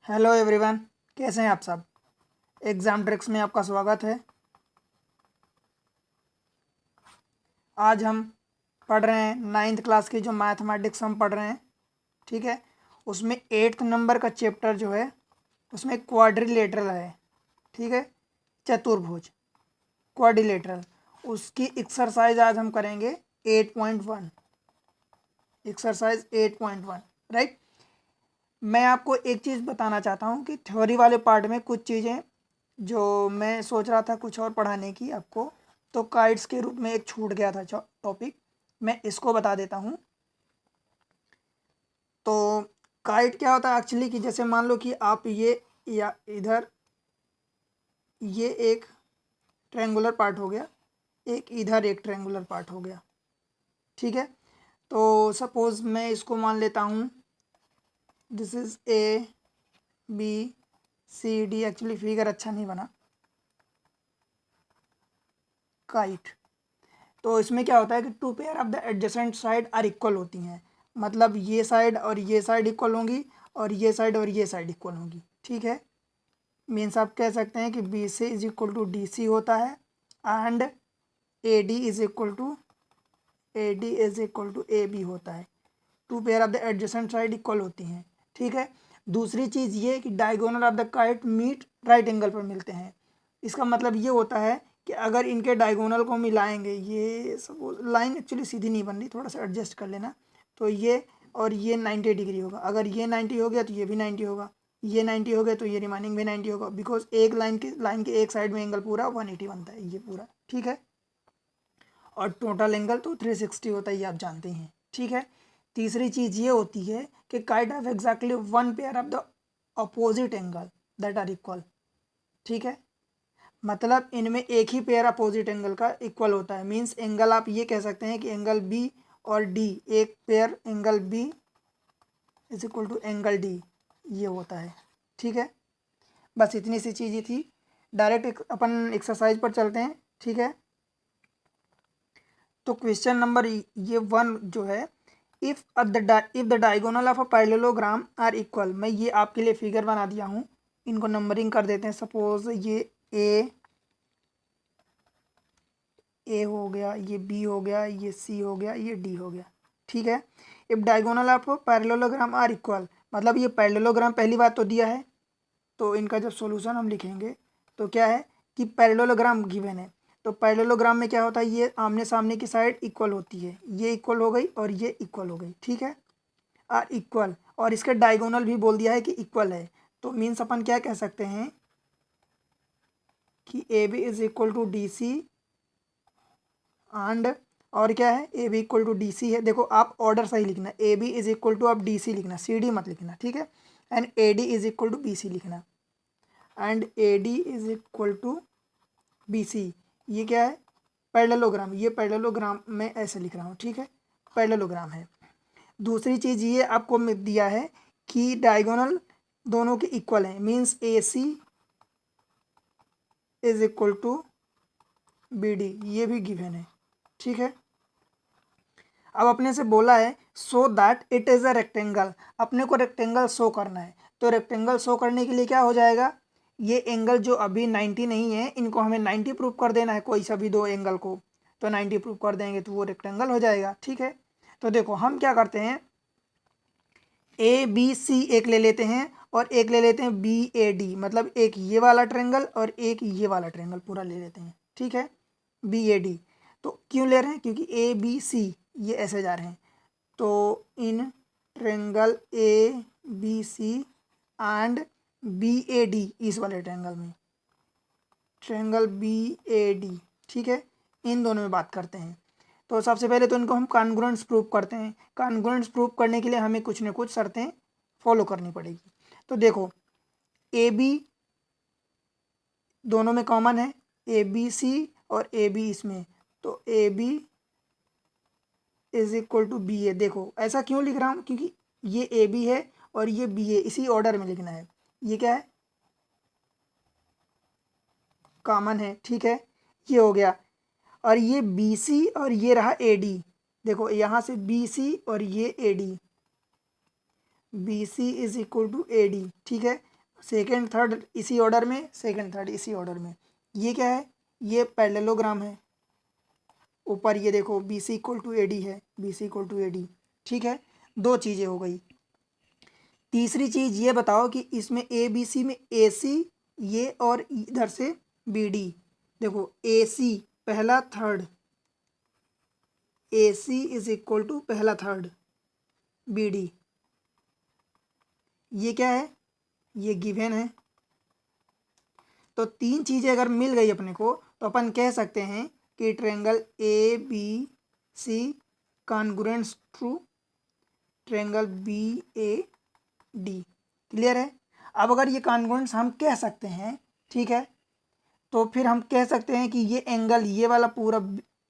Hello everyone, कैसे हैं आप सब। एग्ज़ाम ट्रिक्स में आपका स्वागत है। आज हम पढ़ रहे हैं 9th क्लास की जो मैथमेटिक्स हम पढ़ रहे हैं, ठीक है। उसमें 8th नंबर का चैप्टर जो है उसमें क्वाड्रिलेटरल है, ठीक है। चतुर्भुज, क्वाड्रिलेटरल, उसकी एक्सरसाइज आज हम करेंगे 8.1, एक्सरसाइज 8.1, राइट। मैं आपको एक चीज़ बताना चाहता हूँ कि थ्योरी वाले पार्ट में कुछ चीज़ें जो मैं सोच रहा था कुछ और पढ़ाने की आपको, तो काइट्स के रूप में एक छूट गया था टॉपिक, मैं इसको बता देता हूँ। तो काइट क्या होता है एक्चुअली कि जैसे मान लो कि आप ये या इधर ये एक ट्रायंगुलर पार्ट हो गया, एक इधर एक ट्रायंगुलर पार्ट हो गया, ठीक है। तो सपोज़ मैं इसको मान लेता हूँ, this is A B C D. Actually figure अच्छा नहीं बना, काइट। तो इसमें क्या होता है कि two pair of the adjacent side are equal होती हैं, मतलब ये साइड और ये साइड इक्वल होंगी और ये साइड और ये साइड इक्वल होंगी, ठीक है। मीन्स आप कह सकते हैं कि B C is equal to D C होता है and A D is equal to A B होता है। Two pair of the adjacent side equal होती हैं, ठीक है। दूसरी चीज़ ये कि diagonal of the kite meet right angle पर मिलते हैं। इसका मतलब ये होता है कि अगर इनके डायगोनल को मिलाएंगे, ये सपोज लाइन एक्चुअली सीधी नहीं बन रही, थोड़ा सा एडजस्ट कर लेना, तो ये और ये 90 डिग्री होगा। अगर ये 90 हो गया तो ये भी 90 होगा, ये 90 हो गया तो ये रिमाइनिंग भी 90 होगा, बिकॉज एक लाइन के एक साइड में एंगल पूरा 180 बनता है, ये पूरा, ठीक है। और टोटल एंगल तो 360 होता है, ये आप जानते हैं, ठीक है। तीसरी चीज़ ये होती है कि kite of exactly one pair of the opposite angle that are equal, ठीक है। मतलब इनमें एक ही पेयर अपोजिट एंगल का इक्वल होता है। मींस एंगल आप ये कह सकते हैं कि एंगल बी और डी, एक pair angle B is equal to angle D, ये होता है, ठीक है। बस इतनी सी चीज़ ही थी। डायरेक्ट अपन एक्सरसाइज पर चलते हैं, ठीक है। तो क्वेश्चन नंबर ये 1 जो है, if the diagonal of a parallelogram are equal, मैं ये आपके लिए फिगर बना दिया हूँ, इनको नंबरिंग कर देते हैं। सपोज ये ए हो गया, ये बी हो गया, ये सी हो गया, ये डी हो गया, ठीक है। If diagonal of parallelogram are equal, मतलब ये पैरेललोग्राम पहली बात तो दिया है, तो इनका जब सॉल्यूशन हम लिखेंगे तो क्या है कि पैरेललोग्राम गिवन है, तो पैरेललोग्राम में क्या होता है, ये आमने सामने की साइड इक्वल होती है, ये इक्वल हो गई और ये इक्वल हो गई, ठीक है। आर इक्वल, और इसके डायगोनल भी बोल दिया है कि इक्वल है, तो मीन्स अपन क्या कह सकते हैं कि A B is equal to D C and, और क्या है, A B equal to D C है। देखो आप ऑर्डर सही लिखना, A B is equal to आप डी सी लिखना, सी डी मत लिखना, ठीक है। And A D is equal to B C लिखना, and A D is equal to B C. ये क्या है, पैरेललोग्राम, ये पैरेललोग्राम में ऐसे लिख रहा हूँ, ठीक है, पैरेललोग्राम है। दूसरी चीज़ ये आपको दिया है कि डायगोनल दोनों के इक्वल हैं, means A C is equal to B D, ये भी गिवन है, ठीक है। अब अपने से बोला है so that it is a rectangle, अपने को रेक्टेंगल शो करना है, तो रेक्टेंगल शो करने के लिए क्या हो जाएगा, ये एंगल जो अभी 90 नहीं है, इनको हमें 90 प्रूव कर देना है, कोई सा भी दो एंगल को, तो 90 प्रूव कर देंगे तो वो रेक्टेंगल हो जाएगा, ठीक है। तो देखो हम क्या करते हैं, ए बी सी एक ले लेते हैं और एक ले लेते हैं बी ए डी, मतलब एक ये वाला ट्रायंगल और एक ये वाला ट्रायंगल पूरा ले लेते हैं, ठीक है, बी ए डी। तो क्यों ले रहे हैं, क्योंकि ए बी सी ये ऐसे जा रहे हैं, तो in triangle A B C and B A D, इस वाले ट्रायंगल में ट्रायंगल बी ए डी, ठीक है, इन दोनों में बात करते हैं। तो सबसे पहले तो इनको हम कॉन्ग्रुएंस प्रूव करते हैं। कॉन्ग्रुएंस प्रूव करने के लिए हमें कुछ न कुछ शर्तें फॉलो करनी पड़ेगी। तो देखो ए बी दोनों में कॉमन है, ए बी सी और ए बी इसमें, तो A B is equal to B A. देखो ऐसा क्यों लिख रहा हूँ, क्योंकि ये ए बी है और ये बी ए, इसी ऑर्डर में लिखना है। ये क्या है, कॉमन है, ठीक है, ये हो गया। और ये बी सी और ये रहा ए डी, देखो यहाँ से बी सी और ये A D, B C is equal to A D, ठीक है। सेकेंड थर्ड इसी ऑर्डर में, सेकेंड थर्ड इसी ऑर्डर में। ये क्या है, ये पैरेललोग्राम है। ऊपर ये देखो B C equal to A D है, B C equal to A D. ठीक है, दो चीज़ें हो गई। तीसरी चीज़ ये बताओ कि इसमें ए बी सी में ए सी ये और इधर से बी डी। देखो ए सी पहला third, A C is equal to पहला थर्ड बी डी, ये क्या है, ये गिवन है। तो तीन चीज़ें अगर मिल गई अपने को तो अपन कह सकते हैं कि triangle A B C congruent to, triangle B A D. Clear है। अब अगर ये कॉन्ग्रुएंस हम कह सकते हैं, ठीक है, तो फिर हम कह सकते हैं कि ये एंगल, ये वाला पूरा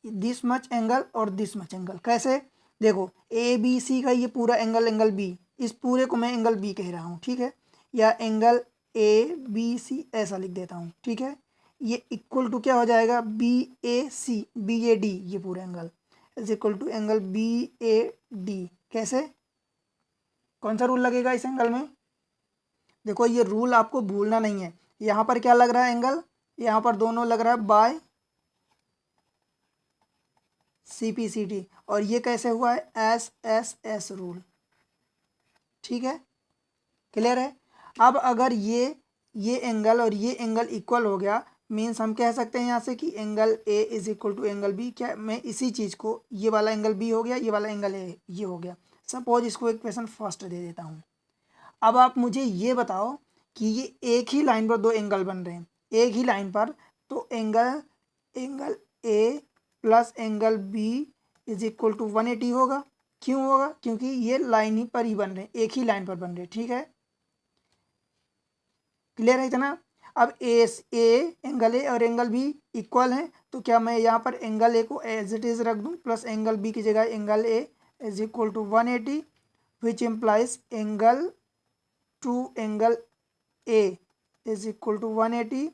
दिस मच एंगल और दिस मच एंगल। कैसे, देखो ए बी सी का ये पूरा एंगल, एंगल बी, इस पूरे को मैं एंगल बी कह रहा हूँ, ठीक है, या एंगल ए बी सी ऐसा लिख देता हूँ, ठीक है। ये इक्वल टू क्या हो जाएगा, B A C, B A D, ये पूरा angle is equal to angle B A D. कैसे, कौन सा रूल लगेगा इस एंगल में, देखो ये रूल आपको भूलना नहीं है। यहाँ पर क्या लग रहा है एंगल, यहाँ पर दोनों लग रहा है by C P C T, और ये कैसे हुआ है, एस एस एस रूल। ठीक है, क्लियर है। अब अगर ये एंगल और ये एंगल इक्वल हो गया, मीन्स हम कह सकते हैं यहाँ से कि angle A is equal to angle B. क्या मैं इसी चीज़ को, ये वाला एंगल बी हो गया, ये वाला एंगल ए ये हो गया। सपोज इसको इक्वेशन फर्स्ट दे देता हूँ। अब आप मुझे ये बताओ कि ये एक ही लाइन पर दो एंगल बन रहे हैं, एक ही लाइन पर, तो angle A plus angle B is equal to 180 होगा। क्यों होगा, क्योंकि ये लाइन ही पर ही बन रहे हैं, एक ही लाइन पर बन रहे हैं। ठीक है, क्लियर है इतना। अब ए एंगल ए और एंगल बी इक्वल हैं, तो क्या मैं यहाँ पर एंगल ए को एज इट इज रख दूँ, प्लस एंगल बी की जगह angle A is equal to 180, which implies angle two angle A is equal to 180,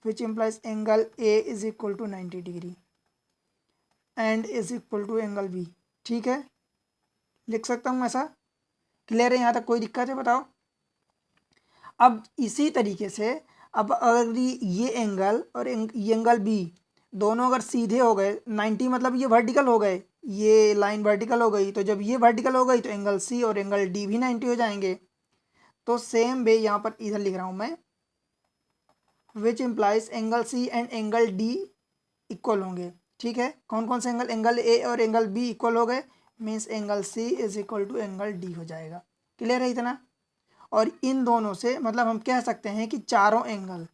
which implies angle A is equal to 90 degree and is equal to angle B. ठीक है, लिख सकता हूँ ऐसा। Clear है, यहाँ तक कोई दिक्कत है बताओ। अब इसी तरीके से, अब अगर ये एंगल और ये एंगल बी दोनों अगर सीधे हो गए 90, मतलब ये वर्टिकल हो गए, ये लाइन वर्टिकल हो गई, तो जब ये वर्टिकल हो गई तो एंगल सी और एंगल डी भी 90 हो जाएंगे। तो सेम वे यहाँ पर इधर लिख रहा हूँ मैं, which implies angle C and angle D equal होंगे। ठीक है, कौन कौन से एंगल, एंगल ए और एंगल बी इक्वल हो गए, means angle C is equal to angle D हो जाएगा। क्लियर है इतना। और इन दोनों से मतलब हम कह सकते हैं कि चारों एंगल,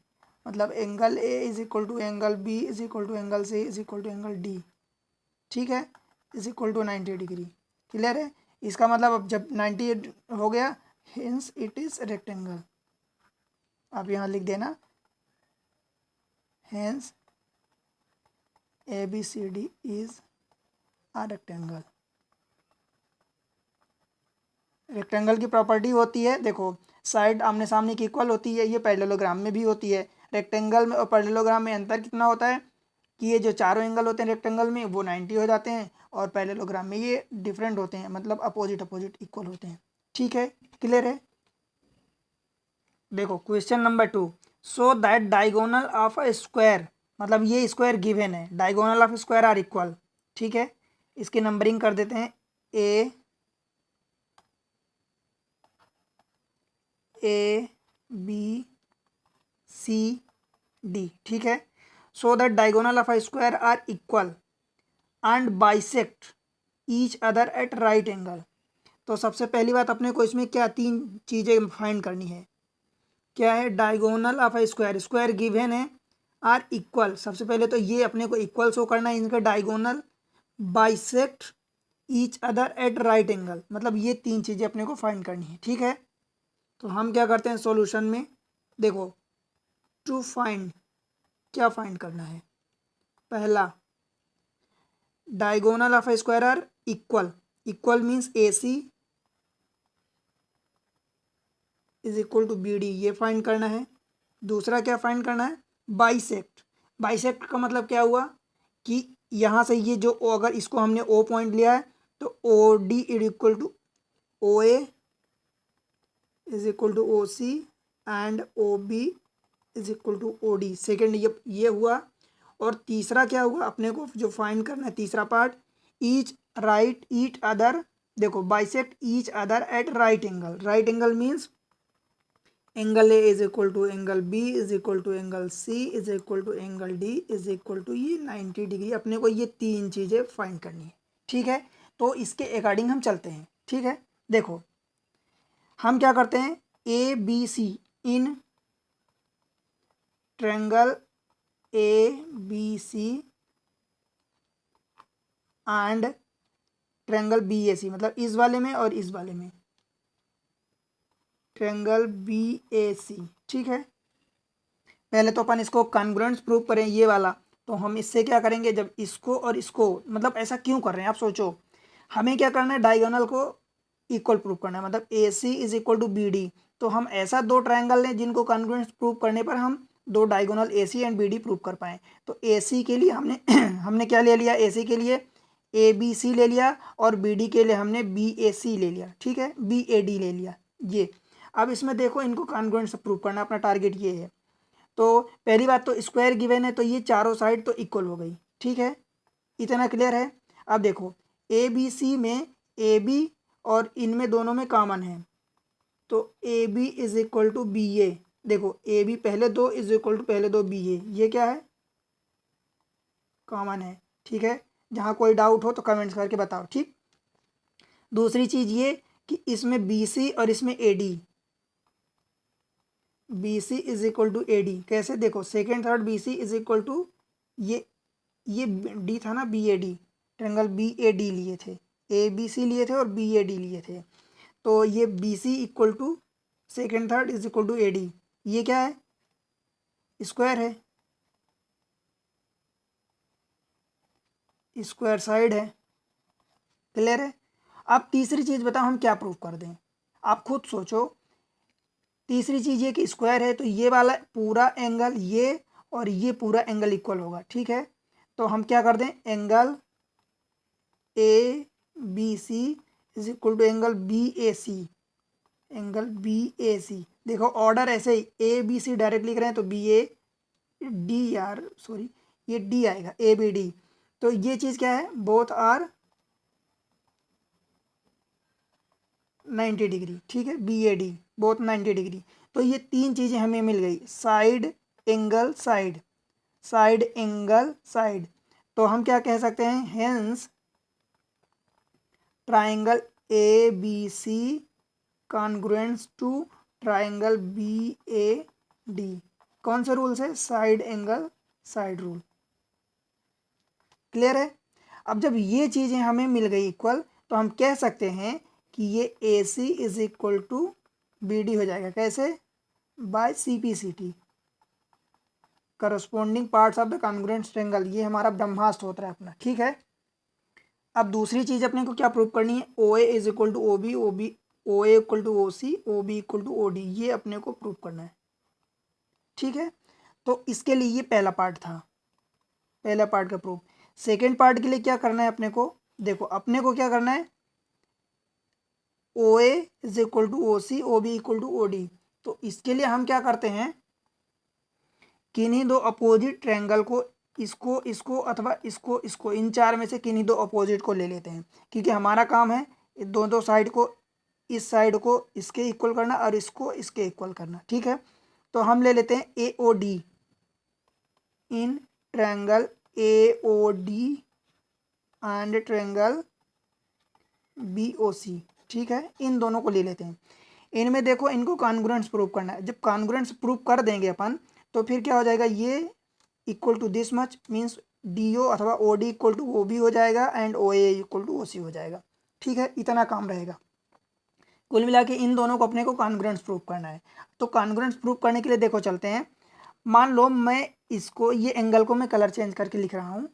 मतलब angle A is equal to angle B is equal to angle C is equal to angle D, ठीक है, is equal to 90 degree. Clear है। इसका मतलब अब जब 90 हो गया, हिंस इट इज रेक्टेंगल। आप यहाँ लिख देना, hence A B C D is a rectangle. Rectangle की प्रॉपर्टी होती है, देखो साइड आमने सामने की इक्वल होती है, ये पैरेललोग्राम में भी होती है। रेक्टेंगल में और पैरेललोग्राम में अंतर कितना होता है कि ये जो चारों एंगल होते हैं रेक्टेंगल में वो 90 हो जाते हैं, और पैरेललोग्राम में ये डिफरेंट होते हैं, मतलब अपोजिट अपोजिट इक्वल होते हैं। ठीक है, क्लियर है। देखो question number 2, so that diagonal of a square, मतलब ये स्क्वायर गिवन है, diagonal of square are equal. ठीक है, इसकी नंबरिंग कर देते हैं, ए बी सी डी। ठीक है, so that diagonal of a square are equal and bisect each other at right angle. तो सबसे पहली बात अपने को इसमें क्या, तीन चीज़ें फाइंड करनी है। क्या है, diagonal of a square, square given है, आर इक्वल। सबसे पहले तो ये अपने को इक्वल शो करना है, इनका diagonal, bisect each other at right angle, मतलब ये तीन चीज़ें अपने को फाइंड करनी है। ठीक है, तो हम क्या करते हैं सॉल्यूशन में, देखो टू फाइंड, क्या फाइंड करना है, पहला diagonal of a square are equal, equal means A C is equal to B D, ये फाइंड करना है। दूसरा क्या फाइंड करना है, बाइसेक्ट। बाइसेक्ट का मतलब क्या हुआ कि यहाँ से ये जो अगर इसको हमने ओ पॉइंट लिया है तो O D is equal to O A is equal to O C and O B is equal to O D. Second ये हुआ। और तीसरा क्या हुआ अपने को जो फाइंड करना है, तीसरा part, each right each other, देखो bisect each other at right angle. Right angle means angle A is equal to angle B is equal to angle C is equal to angle D is equal to ये 90 degree. अपने को ये तीन चीज़ें find करनी है, ठीक है। तो इसके अकॉर्डिंग हम चलते हैं, ठीक है। देखो हम क्या करते हैं, A B C in triangle A B C and triangle B A C, मतलब इस वाले में और इस वाले में, ट्रायंगल बी ए सी, ठीक है। पहले तो अपन इसको कॉन्ग्रुएंस प्रूव करें ये वाला। तो हम इससे क्या करेंगे, जब इसको और इसको, मतलब ऐसा क्यों कर रहे हैं आप सोचो, हमें क्या करना है, डायगोनल को इक्वल प्रूव करना है, मतलब A C is equal to B D. तो हम ऐसा दो ट्रायंगल लें जिनको कॉन्ग्रुएंस प्रूव करने पर हम दो diagonal A C and B D prove कर पाएँ। तो ए सी के लिए हमने हमने क्या ले लिया, ए सी के लिए ए बी सी ले लिया और बी डी के लिए हमने बी ए सी ले लिया, ठीक है, बी ए डी ले लिया ये। अब इसमें देखो इनको कॉन्ग्रुएंस प्रूव करना, अपना टारगेट ये है। तो पहली बात तो स्क्वायर गिवन है, तो ये चारों साइड तो इक्वल हो गई, ठीक है, इतना क्लियर है। अब देखो ए बी सी में ए बी और इनमें दोनों में कॉमन है, तो A B is equal to B A. देखो ए बी पहले दो इज इक्वल टू पहले दो बी ए, ये क्या है, कॉमन है, ठीक है। जहाँ कोई डाउट हो तो कमेंट्स करके बताओ, ठीक। दूसरी चीज़ ये कि इसमें बी सी और इसमें A D, B C is equal to A D कैसे, देखो second third B C is equal to ये डी था ना, B A D, triangle B A D लिए थे, ए बी सी लिए थे और बी ए डी लिए थे। तो ये B C equal to second third is equal to A D, ये क्या है, स्क्वायर है, स्क्वायर साइड है, क्लियर है। अब तीसरी चीज़ बताओ हम क्या प्रूव कर दें, आप खुद सोचो। तीसरी चीज़ ये कि स्क्वायर है तो ये वाला पूरा एंगल ये और ये पूरा एंगल इक्वल होगा, ठीक है। तो हम क्या कर दें, angle A B C is equal to angle B A C, angle B A C. देखो ऑर्डर ऐसे ही, ए बी सी डायरेक्ट लिख रहे हैं तो बी ए डी, यार सॉरी ये डी आएगा, ए बी डी। तो ये चीज़ क्या है, बोथ आर 90 डिग्री, ठीक है, B A D both 90 degree. तो ये तीन चीज़ें हमें मिल गई, side angle side, side angle side. तो हम क्या कह सकते हैं, hence triangle A B C congruence to triangle B A D. कौन से रूल से, side angle side rule, clear है। अब जब ये चीज़ें हमें मिल गई इक्वल, तो हम कह सकते हैं कि ये A C is equal to B D हो जाएगा, कैसे, by C P C T, corresponding parts of the congruent triangle. ये हमारा ब्रह्मास्त्र होता है अपना, ठीक है। अब दूसरी चीज़ अपने को क्या प्रूव करनी है, O A is equal to O B, O A equal to O C, O B equal to O D, ये अपने को प्रूव करना है, ठीक है। तो इसके लिए ये पहला पार्ट था, पहला पार्ट का प्रूफ। सेकेंड पार्ट के लिए क्या करना है अपने को, देखो अपने को क्या करना है, O A is equal to O C, O B equal to O D. तो इसके लिए हम क्या करते हैं, किन्हीं दो अपोजिट ट्रायंगल को, इसको इसको अथवा इसको इसको, इन चार में से किन्हीं दो अपोजिट को ले लेते हैं, क्योंकि हमारा काम है दो साइड को, इस साइड को इसके इक्वल करना और इसको इसके इक्वल करना, ठीक है। तो हम ले लेते हैं A O D in triangle A O D and triangle B O C, ठीक है, इन दोनों को ले लेते हैं। इनमें देखो इनको कॉन्ग्रुएंस प्रूव करना है, जब कॉन्ग्रुएंस प्रूव कर देंगे अपन तो फिर क्या हो जाएगा, ये equal to this much means D O अथवा O D equal to O B हो जाएगा and O A equal to O C हो जाएगा, ठीक है, इतना काम रहेगा। कुल मिला के इन दोनों को अपने को कॉन्ग्रुएंस प्रूव करना है। तो कॉन्ग्रुएंस प्रूव करने के लिए देखो चलते हैं, मान लो मैं इसको, ये एंगल को मैं कलर चेंज करके लिख रहा हूँ।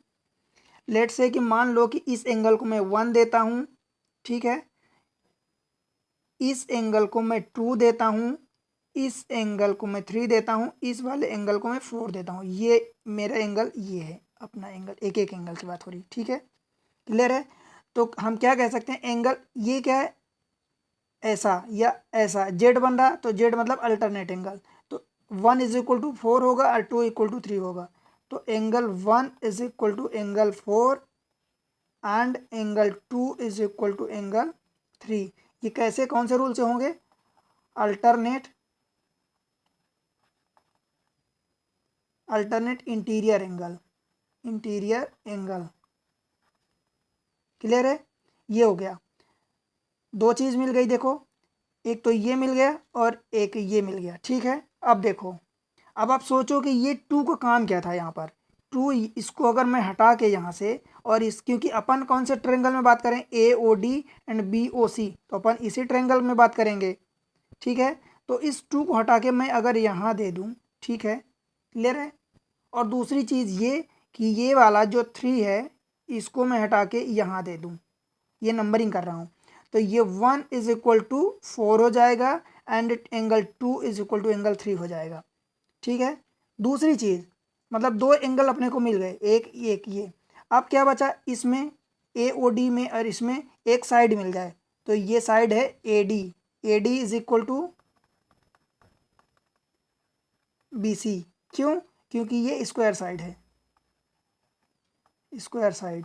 लेट से कि मान लो कि इस एंगल को मैं 1 देता हूँ, ठीक है, इस एंगल को मैं 2 देता हूँ, इस एंगल को मैं 3 देता हूँ, इस वाले एंगल को मैं 4 देता हूँ। ये मेरा एंगल, ये है अपना एंगल, एक एक एंगल की बात हो रही है, ठीक है, क्लियर है। तो हम क्या कह सकते हैं, एंगल ये क्या है, ऐसा या ऐसा जेड बन रहा, तो जेड मतलब अल्टरनेट एंगल, तो 1 इज इक्वल टू 4 होगा और 2 इक्वल टू 3 होगा। तो angle 1 is equal to angle 4 and angle 2 is equal to angle 3। ये कैसे, कौन से रूल से होंगे? अल्टरनेट इंटीरियर एंगल, क्लियर है? ये हो गया, दो चीज़ मिल गई देखो, एक तो ये मिल गया और एक ये मिल गया, ठीक है। अब देखो, अब आप सोचो कि ये 2 का काम क्या था यहाँ पर। 2 इसको अगर मैं हटा के यहाँ से, और इस, क्योंकि अपन कौन से ट्रायंगल में बात करें, A O D and B O C, तो अपन इसी ट्रायंगल में बात करेंगे, ठीक है। तो इस 2 को हटा के मैं अगर यहाँ दे दूँ, ठीक है, क्लियर है। और दूसरी चीज़ ये कि ये वाला जो 3 है इसको मैं हटा के यहाँ दे दूँ, ये नंबरिंग कर रहा हूँ, तो ये 1 इज इक्वल टू 4 हो जाएगा and angle 2 is equal to angle 3 हो जाएगा, ठीक है। दूसरी चीज़, मतलब 2 एंगल अपने को मिल गए, एक ये। अब क्या बचा इसमें, ए ओ डी में, और इसमें एक साइड मिल जाए, तो ये साइड है A D is equal to B C. क्यों? क्योंकि ये स्क्वायर साइड है, स्क्वायर साइड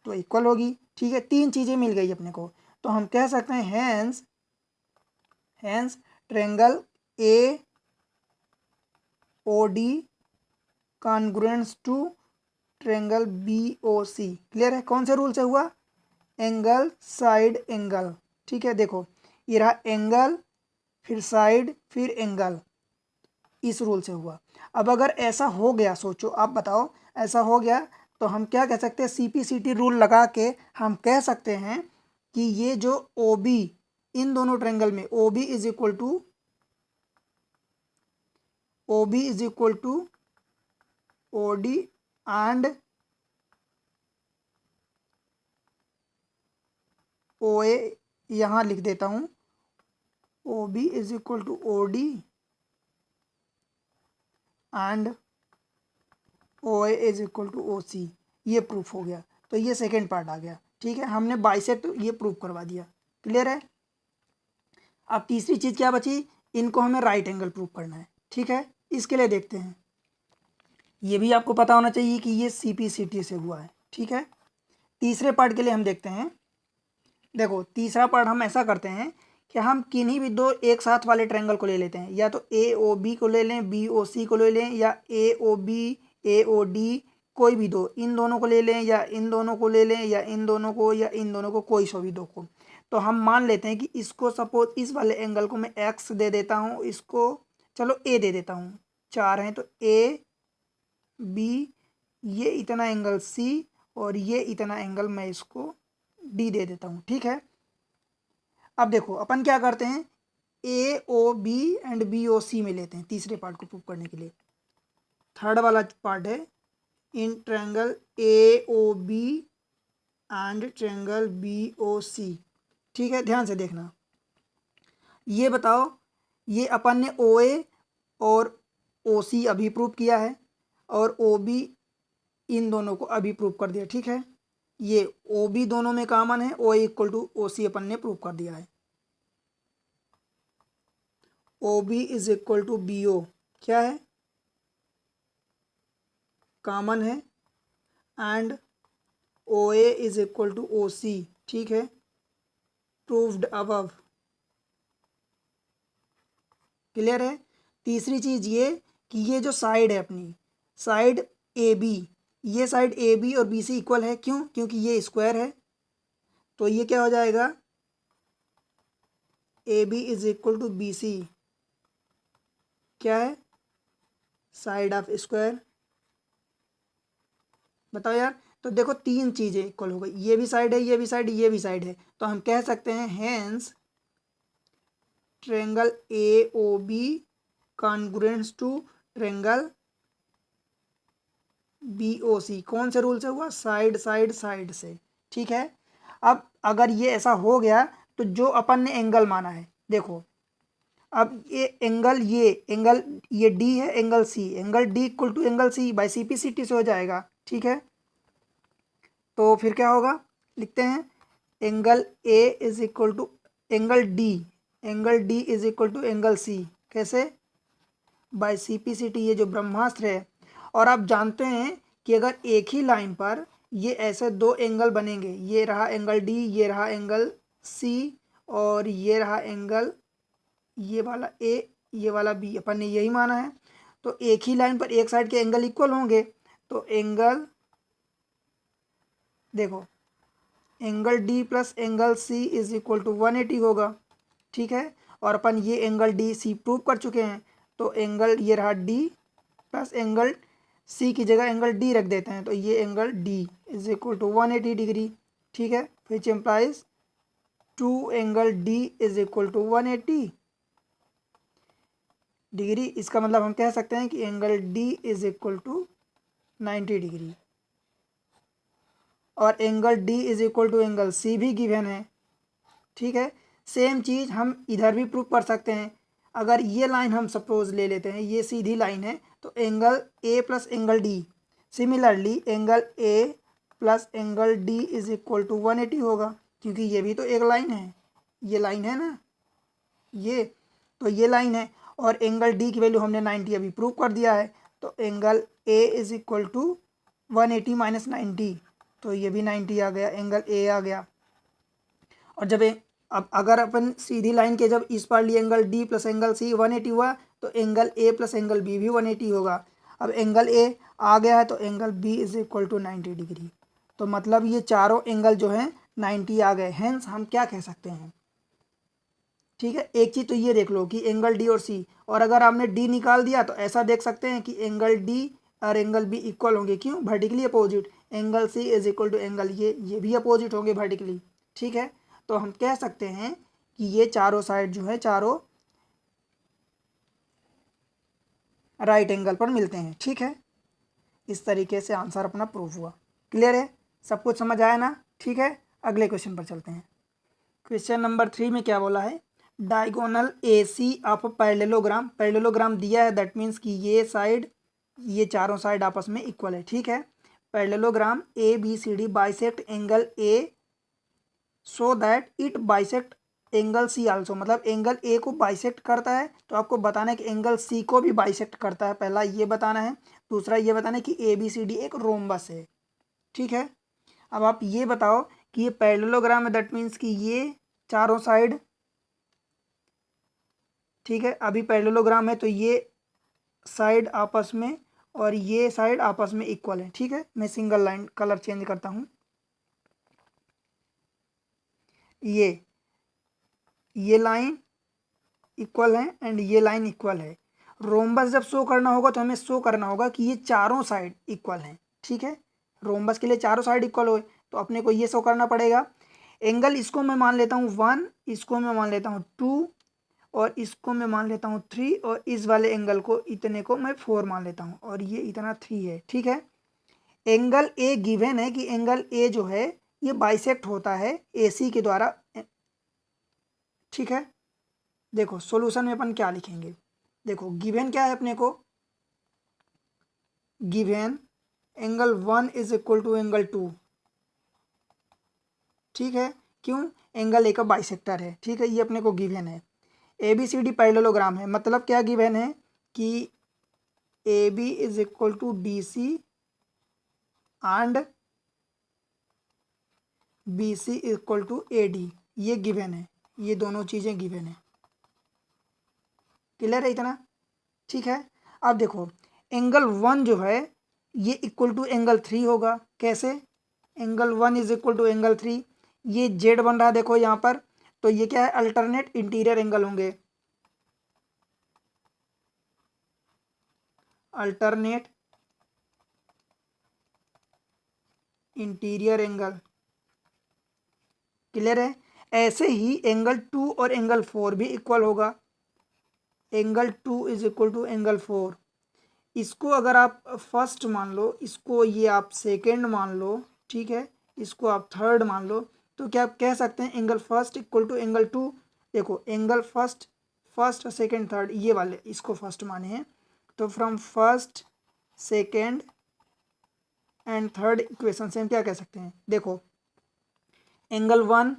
तो इक्वल होगी, ठीक है। 3 चीज़ें मिल गई अपने को, तो हम कह सकते हैं hence triangle A O D congruence to triangle B O C. Clear है? कौन से रूल से हुआ? एंगल साइड एंगल, ठीक है। देखो ये रहा एंगल, फिर साइड, फिर एंगल, इस रूल से हुआ। अब अगर ऐसा हो गया, सोचो आप बताओ, ऐसा हो गया तो हम क्या कह सकते हैं, CPCT रूल लगा के हम कह सकते हैं कि ये जो OB, इन दोनों ट्रायंगल में OB is equal to OD and OA, यहाँ लिख देता हूँ, OB is equal to OD and OA is equal to OC। ये प्रूफ हो गया, तो ये सेकेंड पार्ट आ गया, ठीक है। हमने बाइसेक्ट ये प्रूफ करवा दिया, क्लियर है। अब तीसरी चीज़ क्या बची, इनको हमें राइट एंगल प्रूफ करना है, ठीक है। इसके लिए देखते हैं, ये भी आपको पता होना चाहिए कि ये CPCT से हुआ है, ठीक है। तीसरे पार्ट के लिए हम देखते हैं, देखो तीसरा पार्ट हम ऐसा करते हैं कि हम किन्हीं भी 2 एक साथ वाले ट्रायंगल को ले लेते हैं, या तो AOB को ले लें, BOC को ले लें, या AOB AOD, कोई भी 2, इन दोनों को ले लें, या इन दोनों को ले लें, या इन दोनों को, या इन दोनों को, कोई सो भी 2 को। तो हम मान लेते हैं कि इसको सपोज इस वाले एंगल को मैं X दे देता हूँ, इसको चलो A दे देता हूँ, 4 हैं तो AB, ये इतना एंगल C, और ये इतना एंगल मैं इसको D दे देता हूँ, ठीक है। अब देखो अपन क्या करते हैं, AOB एंड BOC में लेते हैं तीसरे पार्ट को प्रूव करने के लिए। थर्ड वाला पार्ट है in triangle AOB and triangle BOC, ठीक है। ध्यान से देखना, ये बताओ, ये अपन ने OA और OC अभी प्रूव किया है, और OB इन दोनों को अभी प्रूव कर दिया, ठीक है। ये OB दोनों में कॉमन है, OA इक्वल टू OC अपन ने प्रूव कर दिया है। OB is equal to BO क्या है, कॉमन है, and OA is equal to OC, ठीक है, प्रूव्ड अबव, क्लियर है। तीसरी चीज़ ये कि ये जो साइड है अपनी, साइड AB, ये साइड AB और BC इक्वल है, क्यों? क्योंकि ये स्क्वायर है, तो ये क्या हो जाएगा, AB is equal to BC क्या है, साइड ऑफ स्क्वायर। बताओ यार, तो देखो 3 चीज़ें इक्वल हो गई, ये भी साइड है, ये भी साइड, ये भी साइड है, तो हम कह सकते हैं hence triangle AOB congruent to triangle BOC। कौन से रूल से हुआ, साइड साइड साइड से, ठीक है। अब अगर ये ऐसा हो गया, तो जो अपन ने एंगल माना है, देखो अब ये एंगल ये D है, angle C, angle D equal to angle C by CPCT से हो जाएगा, ठीक है। तो फिर क्या होगा, लिखते हैं angle A is equal to angle D is equal to angle C. कैसे? बाय CP/CT, ये जो ब्रह्मास्त्र है। और आप जानते हैं कि अगर एक ही लाइन पर ये ऐसे दो एंगल बनेंगे, ये रहा एंगल डी, ये रहा एंगल सी, और ये रहा एंगल, ये वाला ए, ये वाला बी, अपन ने यही माना है। तो एक ही लाइन पर एक साइड के एंगल इक्वल होंगे, तो एंगल, देखो, angle D plus angle C is equal to 180 होगा। ठीक है, और अपन ये एंगल डी सी प्रूव कर चुके हैं, तो एंगल ये रहा डी प्लस एंगल सी की जगह एंगल डी रख देते हैं, तो ये angle D is equal to 180 degree. ठीक है, which implies 2 angle D is equal to 180 degree. इसका मतलब हम कह सकते हैं कि angle D is equal to 90 degree, और angle D is equal to angle C भी गिवन है। ठीक है, सेम चीज़ हम इधर भी प्रूव कर सकते हैं। अगर ये लाइन हम सपोज ले लेते हैं, ये सीधी लाइन है, तो angle A plus angle D, similarly angle A plus angle D is equal to 180 होगा, क्योंकि ये भी तो एक लाइन है, ये लाइन है ना, ये तो ये लाइन है, और एंगल डी की वैल्यू हमने 90 अभी प्रूव कर दिया है, तो angle A is equal to 180 minus 90, तो ये भी 90 आ गया, एंगल ए आ गया। और जब अब अगर अपन सीधी लाइन के जब इस पार लिए angle D plus angle C 180 हुआ, तो angle A plus angle B भी 180 होगा। अब एंगल ए आ गया है, तो angle B is equal to 90 degree. तो मतलब ये चारों एंगल जो हैं 90 आ गए, हेंस हम क्या कह सकते हैं? ठीक है, एक चीज़ तो ये देख लो कि एंगल डी और सी, और अगर आपने डी निकाल दिया तो ऐसा देख सकते हैं कि एंगल डी और एंगल बी इक्वल होंगे। क्यों? Vertically opposite. Angle C is equal to angle ये भी अपोजिट होंगे वर्टिकली। ठीक है, तो हम कह सकते हैं कि ये चारों साइड जो है, चारों राइट एंगल पर मिलते हैं। ठीक है, इस तरीके से आंसर अपना प्रूफ हुआ। क्लियर है? सब कुछ समझ आया ना? ठीक है, अगले क्वेश्चन पर चलते हैं। क्वेश्चन नंबर 3 में क्या बोला है? Diagonal AC of parallelogram. Parallelogram दिया है, दैट मीन्स कि ये साइड, ये चारों साइड आपस में इक्वल है। ठीक है, parallelogram ABCD bisect angle A so that it bisect angle C also. मतलब एंगल A को बाइसेक्ट करता है, तो आपको बताना है कि एंगल C को भी बाइसेक्ट करता है। पहला ये बताना है, दूसरा ये बताना है कि ABCD एक रोम्बस है। ठीक है, अब आप ये बताओ कि ये पैरेललोग्राम है, दैट मीन्स कि ये चारों साइड, ठीक है, अभी पैरेललोग्राम है तो ये साइड आपस में और ये साइड आपस में इक्वल है। ठीक है, मैं सिंगल लाइन कलर चेंज करता हूँ। ये लाइन इक्वल है एंड ये लाइन इक्वल है। रोम्बस जब शो करना होगा तो हमें शो करना होगा कि ये चारों साइड इक्वल हैं। ठीक है, रोम्बस के लिए चारों साइड इक्वल हो, तो अपने को ये शो करना पड़ेगा। एंगल इसको मैं मान लेता हूँ 1, इसको मैं मान लेता हूँ 2, और इसको मैं मान लेता हूँ 3, और इस वाले एंगल को, इतने को मैं 4 मान लेता हूँ, और ये इतना 3 है। ठीक है, एंगल ए गिवन है कि एंगल ए जो है ये बाइसेक्ट होता है AC के द्वारा। ठीक है, देखो सॉल्यूशन में अपन क्या लिखेंगे। देखो गिवन क्या है अपने को? Given angle 1 is equal to angle 2। ठीक है, क्यों? एंगल ए का बाइसेक्टर है। ठीक है, ये अपने को गिवन है। ABCD पैरेललोग्राम है, मतलब क्या गिवन है कि AB is equal to DC and BC equal to AD, ये गिवन है, ये दोनों चीज़ें गिवन है। क्लियर है इतना? ठीक है, अब देखो एंगल 1 जो है ये इक्वल टू एंगल 3 होगा। कैसे? Angle 1 is equal to angle 3, ये जेड बन रहा है देखो यहाँ पर, तो ये क्या है? अल्टरनेट इंटीरियर एंगल होंगे, अल्टरनेट इंटीरियर एंगल। क्लियर है? ऐसे ही एंगल 2 और एंगल 4 भी इक्वल होगा। Angle 2 is equal to angle 4। इसको अगर आप फर्स्ट मान लो, इसको ये आप सेकेंड मान लो, ठीक है, इसको आप थर्ड मान लो, तो क्या आप कह सकते हैं angle first equal to angle 2। देखो angle first, first second third, ये वाले इसको फर्स्ट माने हैं, तो from first second and third equation से हम क्या कह सकते हैं? देखो angle 1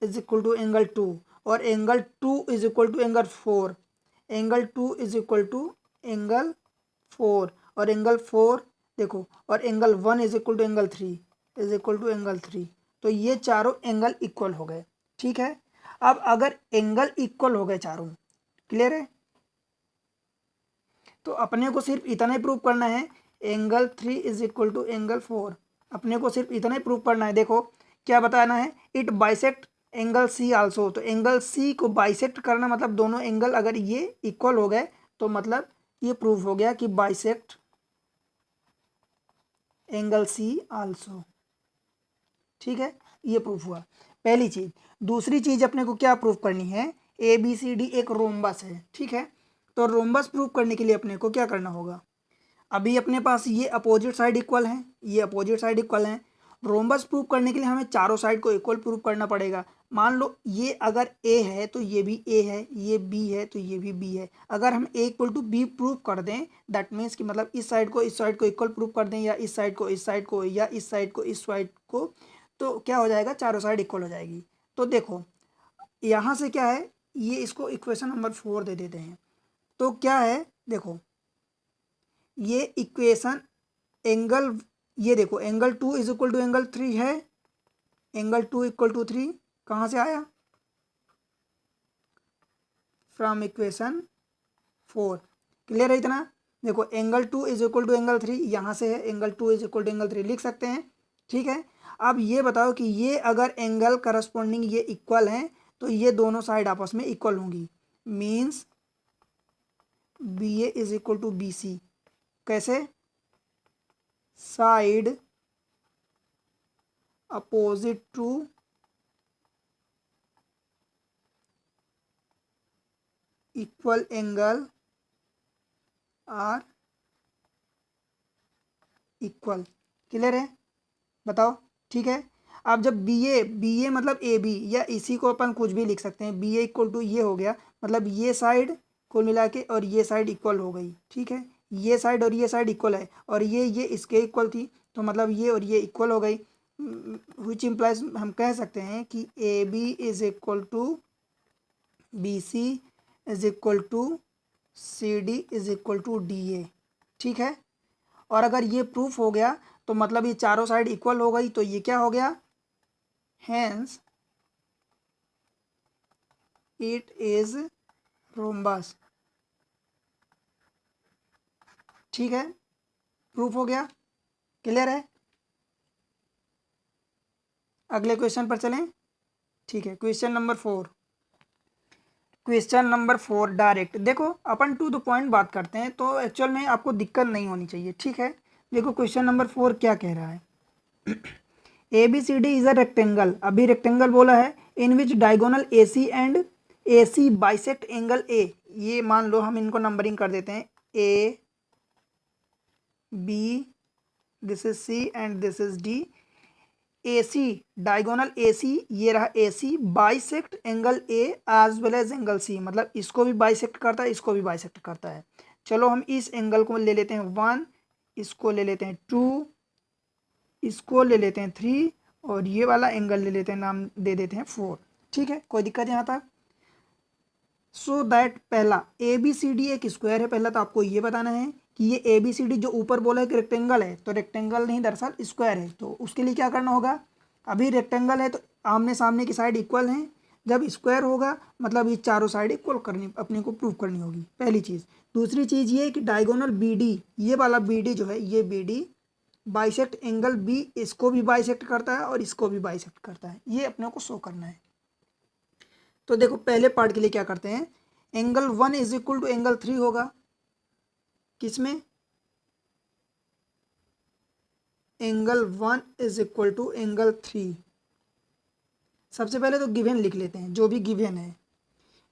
is equal to angle 2 और angle 2 is equal to angle 4, angle 2 is equal to angle 4 और एंगल 4 देखो, और angle 1 is equal to angle 3 is equal to angle 3। तो ये चारों एंगल इक्वल हो गए, ठीक है। अब अगर एंगल इक्वल हो गए चारों, क्लियर है, तो अपने को सिर्फ इतना ही प्रूव करना है, angle 3 is equal to angle 4, अपने को सिर्फ इतना ही प्रूव करना है। देखो क्या बताना है, it bisect angle C also, तो एंगल सी को बाइसेक्ट करना मतलब दोनों एंगल अगर ये इक्वल हो गए तो मतलब ये प्रूव हो गया कि बाइसेक्ट एंगल सी आल्सो, ठीक है, ये प्रूफ हुआ पहली चीज। दूसरी चीज अपने को क्या प्रूफ करनी है, ए बी सी डी एक रोम्बस है, ठीक है। तो रोम्बस प्रूफ करने के लिए अपने को क्या करना होगा, अभी अपने पास ये अपोजिट साइड इक्वल है, ये अपोजिट साइड इक्वल है। रोम्बस प्रूफ करने के लिए हमें चारों साइड को इक्वल प्रूफ करना पड़ेगा। मान लो ये अगर ए है तो ये भी ए है, ये बी है तो ये भी बी है। अगर हम ए इक्वल टू बी प्रूफ कर दें, दैट मीन्स कि मतलब इस साइड को इक्वल प्रूफ कर दें, या इस साइड को इस साइड को, या इस साइड को इस साइड को, तो क्या हो जाएगा, चारों साइड इक्वल हो जाएगी। तो देखो यहाँ से क्या है, ये इसको इक्वेशन नंबर 4 दे देते हैं। तो क्या है, देखो ये इक्वेशन एंगल, ये देखो angle 2 is equal to angle 3 है, एंगल 2 इक्वल टू 3 कहाँ से आया, फ्रॉम इक्वेशन 4, क्लियर है इतना। देखो angle 2 is equal to angle 3 यहाँ से है, angle 2 is equal to angle 3 लिख सकते हैं, ठीक है। अब ये बताओ कि ये अगर एंगल करस्पॉन्डिंग ये इक्वल हैं तो ये दोनों साइड आपस में इक्वल होंगी, means B A is equal to B C, कैसे, side opposite to equal angle are equal, clear है, बताओ, ठीक है। अब जब बी ए मतलब ए बी, या इसी को अपन कुछ भी लिख सकते हैं, बी ए इक्वल टू ये हो गया, मतलब ये साइड कुल मिला के और ये साइड इक्वल हो गई, ठीक है। ये साइड और ये साइड इक्वल है, और ये इसके इक्वल थी, तो मतलब ये और ये इक्वल हो गई, विच इम्प्लाइज हम कह सकते हैं कि A B is equal to B C is equal to C D is equal to D A, ठीक है। और अगर ये प्रूफ हो गया तो मतलब ये चारों साइड इक्वल हो गई, तो ये क्या हो गया, हेंस इट इज रोम्बस, ठीक है, प्रूफ हो गया, क्लियर है। अगले क्वेश्चन पर चलें, ठीक है। Question number 4, question number 4 direct, देखो अपन टू द पॉइंट बात करते हैं तो एक्चुअल में आपको दिक्कत नहीं होनी चाहिए, ठीक है। देखो क्वेश्चन नंबर 4 क्या कह रहा है, A B C D is a rectangle, अभी रेक्टेंगल बोला है, in which diagonal A C and A C bisect angle A, ये मान लो हम इनको नंबरिंग कर देते हैं, A B, this is C and this is D, A C diagonal A C, ये रहा A C, bisect angle A as well as angle C, मतलब इसको भी बाइसेक्ट करता है, इसको भी बाइसेक्ट करता है। चलो हम इस एंगल को ले लेते हैं 1, इसको ले लेते हैं 2, इसको ले लेते हैं 3, और ये वाला एंगल ले लेते हैं, नाम दे देते हैं 4, ठीक है, कोई दिक्कत यहाँ तक। सो दैट पहला ए बी सी डी एक स्क्वायर है, पहला तो आपको ये बताना है कि ये ए बी सी डी जो ऊपर बोला है कि रेक्टेंगल है, तो रेक्टेंगल नहीं दरअसल स्क्वायर है, तो उसके लिए क्या करना होगा, अभी रेक्टेंगल है तो आमने सामने की साइड इक्वल हैं, जब स्क्वायर होगा मतलब ये चारों साइड इक्वल करनी अपने को प्रूव करनी होगी, पहली चीज़। दूसरी चीज़ ये कि डायगोनल बी डी, ये वाला बी डी जो है, ये B D bisect angle B, इसको भी बाइसेक्ट करता है और इसको भी बाइसेक्ट करता है, ये अपने को शो करना है। तो देखो पहले पार्ट के लिए क्या करते हैं, angle 1 is equal to angle 3 होगा, किसमें, angle 1 is equal to angle 3। सबसे पहले तो गिवन लिख लेते हैं, जो भी गिवन है,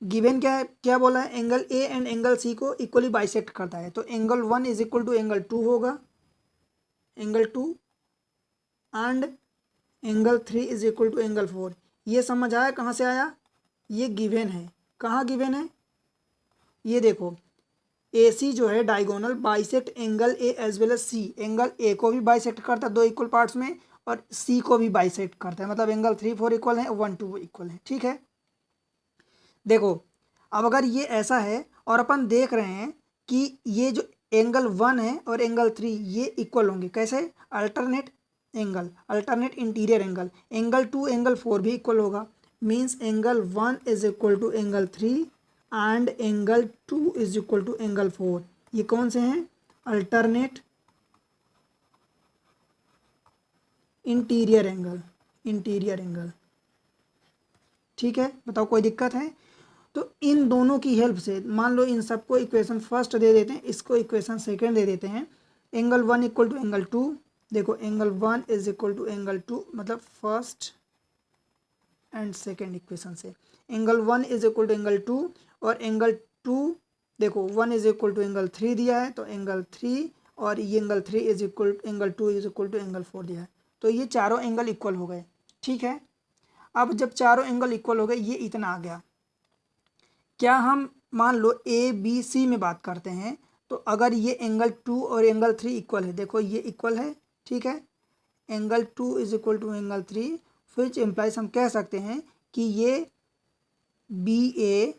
गिवन क्या है, क्या बोला है, angle A and angle C को इक्वली बाइसेक्ट करता है, तो angle 1 is equal to angle 2 होगा, angle 2, and angle 3 is equal to angle 4। ये समझ आया कहाँ से आया, ये गिवन है, कहाँ गिवन है, ये देखो ए सी जो है diagonal bisect angle A as well as C, angle A को भी बाइसेक्ट करता है दो इक्वल पार्ट्स में, और सी को भी बाइसेक्ट करता है, मतलब एंगल 3 4 इक्वल है, 1 2 इक्वल है। ठीक है, देखो अब अगर ये ऐसा है और अपन देख रहे हैं कि ये जो एंगल 1 है और एंगल 3 ये इक्वल होंगे, कैसे? Alternate angle, alternate interior angle, angle 2 angle 4 भी इक्वल होगा, means angle 1 is equal to angle 3 and angle 2 is equal to angle 4। ये कौन से हैं? Alternate interior angle, interior angle. ठीक है, बताओ कोई दिक्कत है? तो इन दोनों की हेल्प से मान लो इन सबको इक्वेशन फर्स्ट दे देते हैं, इसको इक्वेशन सेकंड दे देते हैं। एंगल 1 इक्वल टू एंगल 2, देखो angle 1 is equal to angle 2, मतलब फर्स्ट एंड सेकंड इक्वेशन से angle 1 is equal to angle 2 और एंगल 2 देखो 1 इज इक्वल टू एंगल 3 दिया है, तो एंगल 3 और ये angle 3 is equal angle 2 is equal to angle 4 दिया है, तो ये चारों एंगल इक्वल हो गए। ठीक है, अब जब चारों एंगल इक्वल हो गए, ये इतना आ गया। क्या हम मान लो ए बी सी में बात करते हैं, तो अगर ये एंगल 2 और एंगल 3 इक्वल है, देखो ये इक्वल है। ठीक है, angle 2 is equal to angle 3, which implies हम कह सकते हैं कि ये बी ए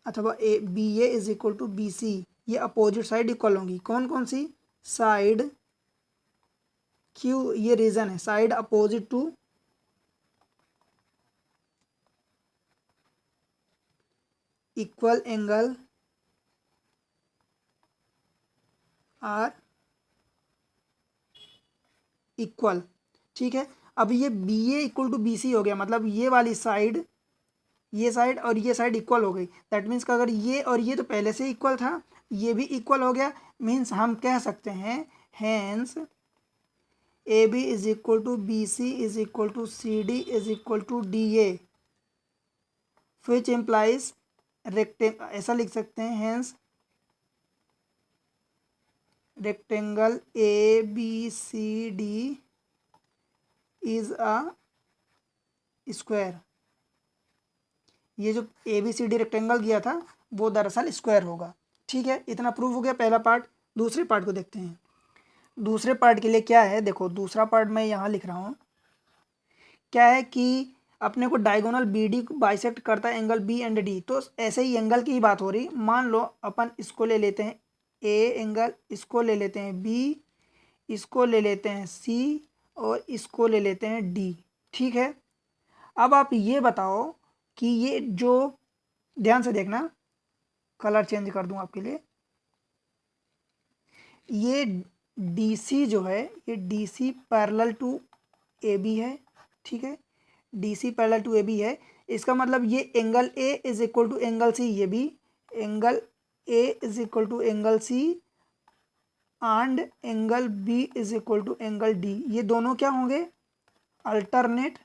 अथवा A B A is equal to B C, ये अपोजिट साइड इक्वल होंगी। कौन कौन सी? साइड क्यू, ये रीजन है, side opposite to equal angle are equal. ठीक है, अब ये B A equal to B C हो गया, मतलब ये वाली साइड, ये साइड और ये साइड इक्वल हो गई। दैट मीन्स अगर ये और ये तो पहले से इक्वल था, ये भी इक्वल हो गया, मीन्स हम कह सकते हैं hence A B is equal to B C is equal to C D is equal to D A, which implies rectangle, ऐसा लिख सकते हैं hence rectangle A B C D is a square. ये जो A B C D rectangle दिया था वो दरअसल स्क्वायर होगा। ठीक है, इतना प्रूव हो गया पहला पार्ट। दूसरे पार्ट को देखते हैं। दूसरे पार्ट के लिए क्या है, देखो दूसरा पार्ट मैं यहाँ लिख रहा हूँ। क्या है कि अपने को डायगोनल बी डी बाइसेक्ट करता है एंगल बी एंड डी, तो ऐसे ही एंगल की ही बात हो रही। मान लो अपन इसको ले लेते हैं ए एंगल, इसको ले लेते हैं बी, इसको ले लेते हैं सी और इसको ले लेते हैं डी। ठीक है, अब आप ये बताओ कि ये जो, ध्यान से देखना, कलर चेंज कर दूं आपके लिए, ये डी सी जो है, ये D C parallel to A B है। ठीक है, D C parallel to A B है, इसका मतलब ये angle A is equal to angle C, ये भी angle A is equal to angle C and angle B is equal to angle D, ये दोनों क्या होंगे? Alternate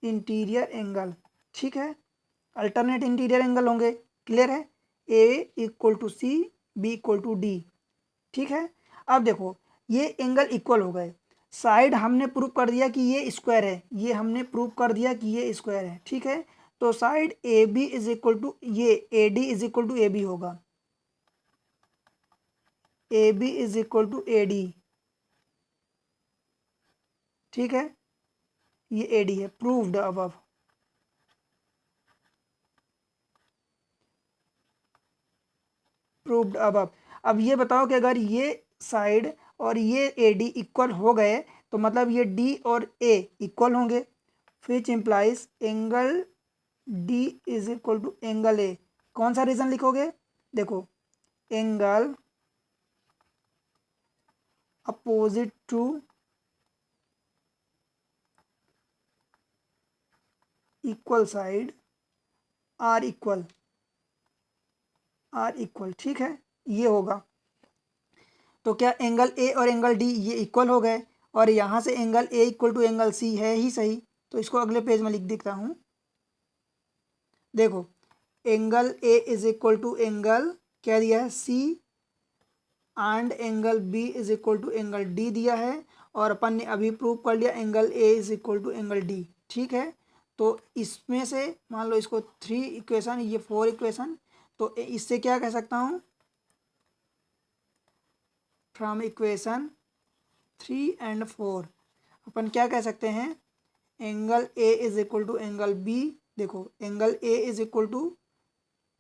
interior angle. ठीक है, अल्टरनेट इंटीरियर एंगल होंगे। क्लियर है? A equal to C, B equal to D. ठीक है, अब देखो ये एंगल इक्वल हो गए, साइड हमने प्रूव कर दिया कि ये स्क्वायर है, ये हमने प्रूव कर दिया कि ये स्क्वायर है। ठीक है, तो side A B is equal to ये A D is equal to A B होगा, A B is equal to A D. ठीक है, ये ए डी है, प्रूव्ड अबव। Proved above. अब ये बताओ कि अगर ये साइड और ये ए डी इक्वल हो गए, तो मतलब ये डी और ए इक्वल होंगे, which implies angle D is equal to angle A. कौन सा रीजन लिखोगे? देखो angle opposite to equal side are equal, are equal. ठीक है, ये होगा। तो क्या एंगल ए और एंगल डी ये इक्वल हो गए, और यहाँ से angle A equal to angle C है ही सही, तो इसको अगले पेज में लिख देता हूँ। देखो angle A is equal to angle क्या दिया है? C and angle B is equal to angle D दिया है, और अपन ने अभी प्रूव कर लिया angle A is equal to angle D. ठीक है, तो इसमें से मान लो इसको 3 इक्वेशन, ये 4 इक्वेशन, तो इससे क्या कह सकता हूँ? फ्रॉम इक्वेशन 3 and 4 अपन क्या कह सकते हैं, angle A is equal to angle B, देखो angle A is equal to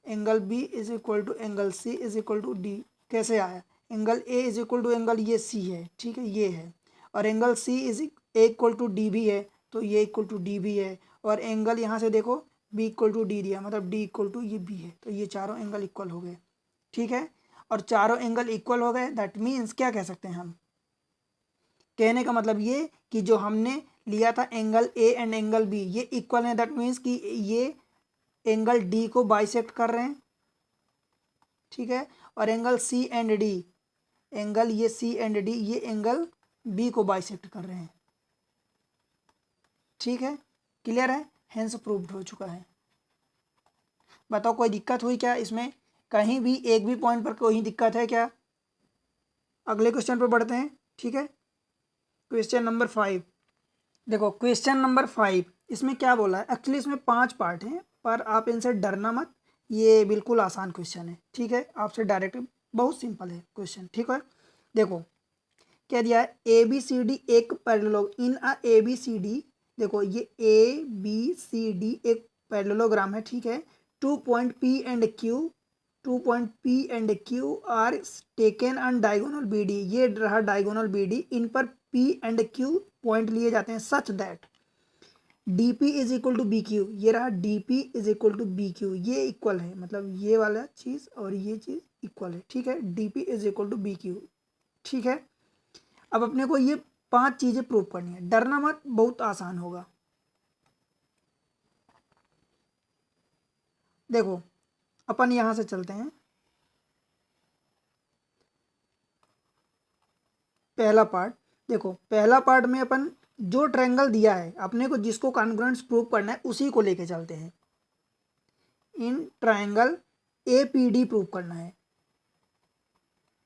angle B is equal to angle C is equal to D. कैसे आया, angle A is equal to angle ये C है, ठीक है ये है, और angle C is equal to D भी है, तो ये इक्वल टू डी भी है, और एंगल यहाँ से देखो बी इक्वल टू डी दिया, मतलब डी इक्वल टू ये बी है, तो ये चारों एंगल इक्वल हो गए, ठीक है। और चारों एंगल इक्वल हो गए, दैट मीन्स क्या कह सकते हैं हम, कहने का मतलब ये कि जो हमने लिया था angle A and angle B ये इक्वल है, दैट मीन्स कि ये एंगल डी को बाइसेक्ट कर रहे हैं, ठीक है। और angle C and D, angle ये सी एंड डी ये एंगल बी को बाइसेक्ट कर रहे हैं, ठीक है, क्लियर है, हेंस प्रूव्ड हो चुका है। बताओ कोई दिक्कत हुई क्या इसमें, कहीं भी एक भी पॉइंट पर कोई दिक्कत है क्या। अगले क्वेश्चन पर बढ़ते हैं, ठीक है। क्वेश्चन नंबर 5, देखो क्वेश्चन नंबर 5 इसमें क्या बोला है, एक्चुअली इसमें 5 पार्ट हैं, पर आप इनसे डरना मत, ये बिल्कुल आसान क्वेश्चन है, ठीक है, आपसे डायरेक्ट बहुत सिंपल है क्वेश्चन, ठीक है। देखो क्या दिया है, ए बी सी डी एक पैरेललोग इन अ ए बी सी डी, देखो ये ए बी सी डी एक पैरेललोग्राम है, ठीक है। 2 point P and Q, 2 point P and Q are taken on diagonal B D, ये रहा डायगोनल बी डी, इन पर पी एंड क्यू पॉइंट लिए जाते हैं such that D P is equal to B Q, ये रहा D P is equal to B Q, ये equal है, मतलब ये वाला चीज़ और ये चीज़ इक्वल है, ठीक है, D P is equal to B Q, ठीक है। अब अपने को ये 5 चीज़ें प्रूव करनी है, डरना मत, बहुत आसान होगा। देखो अपन यहाँ से चलते हैं, पहला पार्ट, देखो पहला पार्ट में अपन जो ट्रायंगल दिया है अपने को, जिसको कॉन्ग्रुएंस प्रूव करना है उसी को लेके चलते हैं। In triangle A P D prove करना है,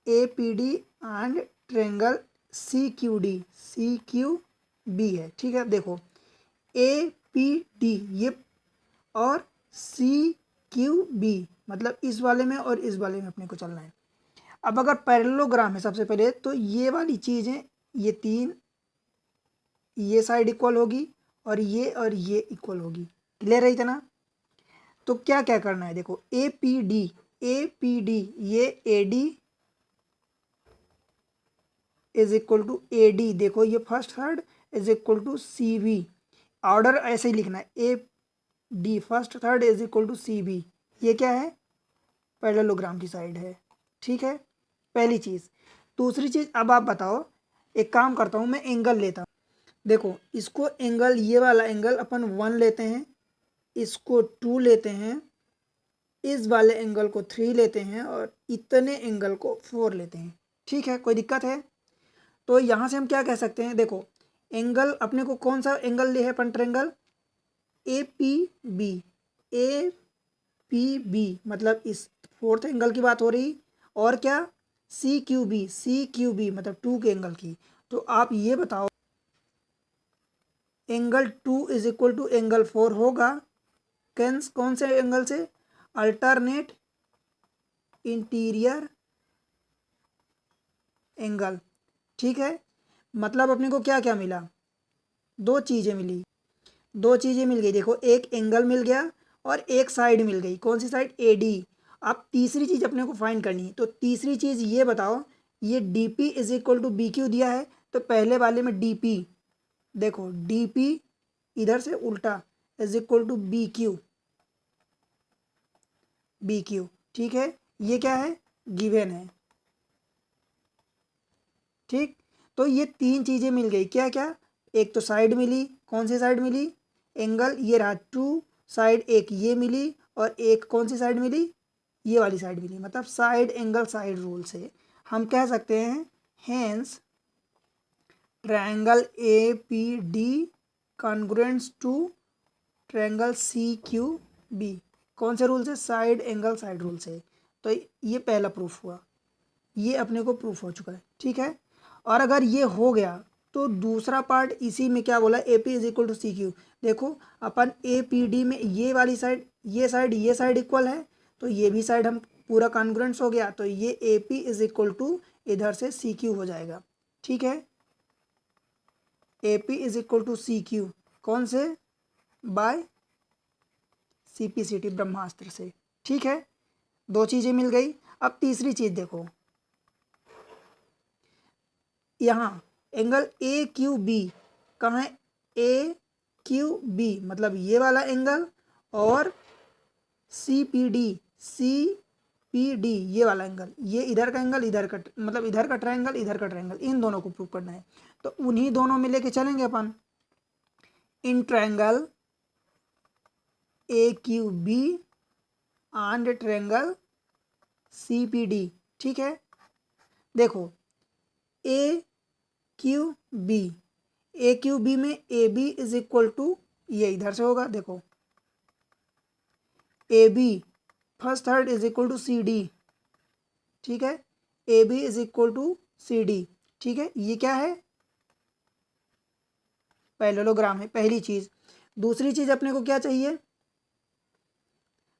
A P D and triangle C Q B है, ठीक है। देखो ए पी डी ये और सी क्यू बी, मतलब इस वाले में और इस वाले में अपने को चलना है। अब अगर पैरेललोग्राम है सबसे पहले, तो ये वाली चीज़ें ये 3 ये साइड इक्वल होगी और ये इक्वल होगी, क्लियर है इतना। तो क्या क्या करना है, देखो ए पी डी ये A D is equal to A D, देखो ये first third is equal to C B, order ऐसे ही लिखना है, A D first third is equal to C B, ये क्या है, पैरेललोग्राम की साइड है, ठीक है, पहली चीज़। दूसरी चीज़, अब आप बताओ, एक काम करता हूँ मैं, एंगल लेता हूँ, देखो इसको एंगल, ये वाला एंगल अपन 1 लेते हैं, इसको 2 लेते हैं, इस वाले एंगल को 3 लेते हैं, और इतने एंगल को 4 लेते हैं, ठीक है, कोई दिक्कत है। तो यहाँ से हम क्या कह सकते हैं, देखो एंगल अपने को कौन सा एंगल ले है, अपन ट्रायंगल ए पी बी, मतलब इस 4th एंगल की बात हो रही, और क्या सी क्यू बी मतलब 2 के एंगल की। तो आप ये बताओ angle 2 is equal to angle 4 होगा, कौन से एंगल से, अल्टरनेट इंटीरियर एंगल, ठीक है। मतलब अपने को क्या क्या मिला, 2 चीज़ें मिल गई, देखो एक एंगल मिल गया और एक साइड मिल गई, कौन सी साइड, ए डी। अब तीसरी चीज़ अपने को फाइंड करनी है, तो तीसरी चीज़ ये बताओ, ये D P is equal to B Q दिया है, तो पहले वाले में डी पी, देखो डी पी इधर से उल्टा is equal to B Q, ठीक है, ये क्या है, गिवन है, ठीक। तो ये 3 चीज़ें मिल गई, क्या क्या, एक तो साइड मिली, कौन सी साइड मिली, एंगल ये रहा 2 साइड, एक ये मिली, और एक कौन सी साइड मिली, ये वाली साइड मिली, मतलब साइड एंगल साइड रूल से हम कह सकते हैं, hence triangle A P D congruence to triangle C Q B, कौन से रूल से, साइड एंगल साइड रूल से। तो ये पहला प्रूफ हुआ, ये अपने को प्रूफ हो चुका है, ठीक है। और अगर ये हो गया तो दूसरा पार्ट इसी में क्या बोला, A P is equal to C Q, देखो अपन ए पी डी में ये वाली साइड ये साइड इक्वल है, तो ये भी साइड हम पूरा कॉन्ग्रुएंस हो गया, तो ये A P is equal to इधर से सी क्यू हो जाएगा, ठीक है। A P is equal to C Q, कौन से? बाय CP/CT ब्रह्मास्त्र से, ठीक है। दो चीज़ें मिल गई। अब तीसरी चीज़ देखो, यहाँ एंगल AQB कहाँ है? AQB मतलब ये वाला एंगल, और CPD ये वाला एंगल, ये इधर का एंगल, इधर का मतलब इधर का ट्रायंगल, इधर का ट्रायंगल, इन दोनों को प्रूव करना है। तो उन्हीं दोनों में लेके चलेंगे अपन। In triangle AQB and triangle CPD, ठीक है। देखो AQB में AB इज इक्वल टू, ये इधर से होगा, देखो AB first third is equal to CD, ठीक है। AB is equal to CD, ठीक है। ये क्या है? पैरेललोग्राम है, पहली चीज। दूसरी चीज अपने को क्या चाहिए?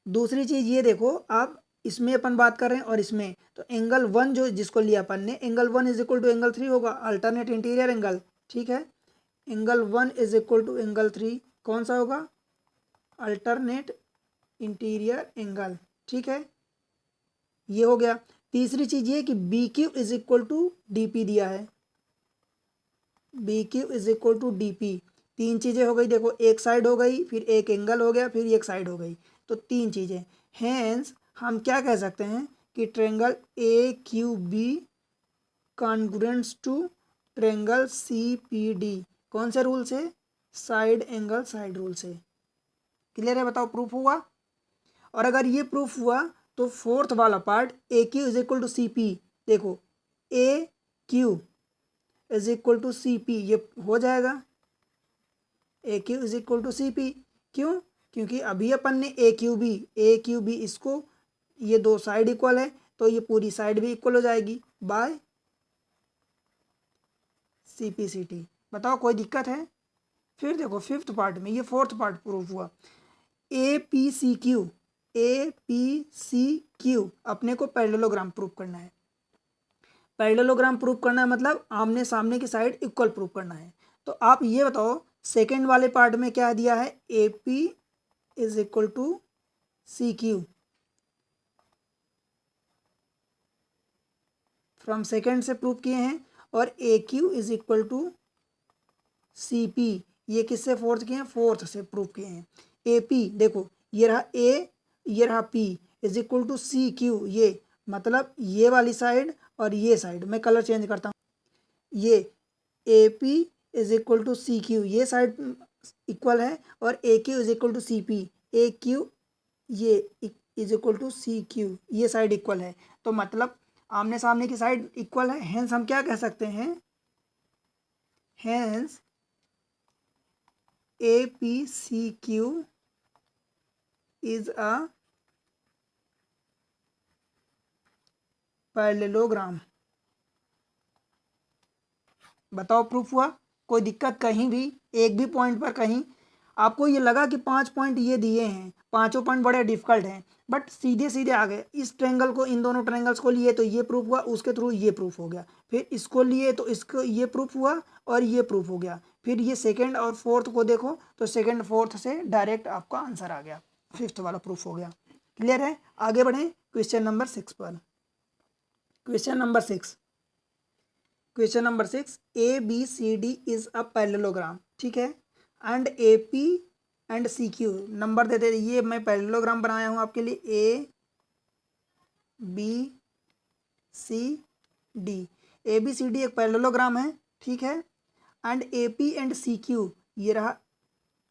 दूसरी चीज ये देखो, आप इसमें अपन बात कर रहे हैं और इसमें, तो एंगल 1 जो जिसको लिया अपन ने, angle 1 is equal to angle 3 होगा, अल्टरनेट इंटीरियर एंगल, ठीक है। Angle 1 is equal to angle 3 कौन सा होगा? अल्टरनेट इंटीरियर एंगल, ठीक है। ये हो गया। तीसरी चीज ये कि BQ is equal to DP दिया है, BQ is equal to DP। तीन चीजें हो गई, देखो एक साइड हो गई, फिर एक एंगल हो गया, फिर एक साइड हो गई, तो तीन चीजें। हेंस हम क्या कह सकते हैं कि triangle AQB congruent to triangle CPD, कौन से रूल से? साइड एंगल साइड रूल से। क्लियर है? बताओ, प्रूफ हुआ? और अगर ये प्रूफ हुआ तो फोर्थ वाला part AQ is equal to CP, देखो AQ is equal to CP, ये हो जाएगा। AQ is equal to CP, क्यों? क्योंकि अभी अपन ने AQB इसको, ये दो साइड इक्वल है, तो ये पूरी साइड भी इक्वल हो जाएगी बाय CP/CT। बताओ कोई दिक्कत है? फिर देखो फिफ्थ पार्ट में, ये फोर्थ पार्ट प्रूफ हुआ। APCQ अपने को पैरेललोग्राम प्रूफ करना है। पैरेललोग्राम प्रूफ करना है मतलब आमने सामने की साइड इक्वल प्रूफ करना है। तो आप ये बताओ, सेकेंड वाले पार्ट में क्या दिया है? AP is equal to CQ, from second से प्रूफ किए हैं, और AQ is equal to CP, ये किससे फोर्थ किए हैं? फोर्थ से प्रूफ किए हैं। AP देखो, ये रहा A, ये रहा P is equal to CQ, ये मतलब ये वाली साइड और ये साइड, मैं कलर चेंज करता हूँ, ये AP is equal to CQ, ये साइड इक्वल है, और AQ is equal to CP, AQ ये इज इक्वल टू CQ, ये साइड इक्वल है। तो मतलब आमने सामने की साइड इक्वल है, हेंस हम क्या कह सकते हैं? Hence APCQ is a parallelogram. बताओ प्रूफ हुआ? कोई दिक्कत कहीं भी, एक भी पॉइंट पर कहीं आपको ये लगा कि 5 पॉइंट ये दिए हैं, पांचों पॉइंट बड़े डिफिकल्ट हैं, बट सीधे सीधे आ गए। इस ट्रायंगल को, इन दोनों ट्रायंगल्स को लिए तो ये प्रूफ हुआ, उसके थ्रू ये प्रूफ हो गया, फिर इसको लिए तो इसको ये प्रूफ हुआ और ये प्रूफ हो गया, फिर ये सेकेंड और फोर्थ को देखो तो सेकेंड फोर्थ से डायरेक्ट आपका आंसर आ गया, फिफ्थ वाला प्रूफ हो गया। क्लियर है? आगे बढ़ें क्वेश्चन नंबर 6 पर। Question number 6, question number 6, ABCD is a parallelogram, ठीक है, and AP and CQ number दे दे। ये मैं पैरेललोग्राम बनाया हूँ आपके लिए, ABCD। ABCD एक पैरेललोग्राम है, ठीक है, एंड AP एंड CQ, ये रहा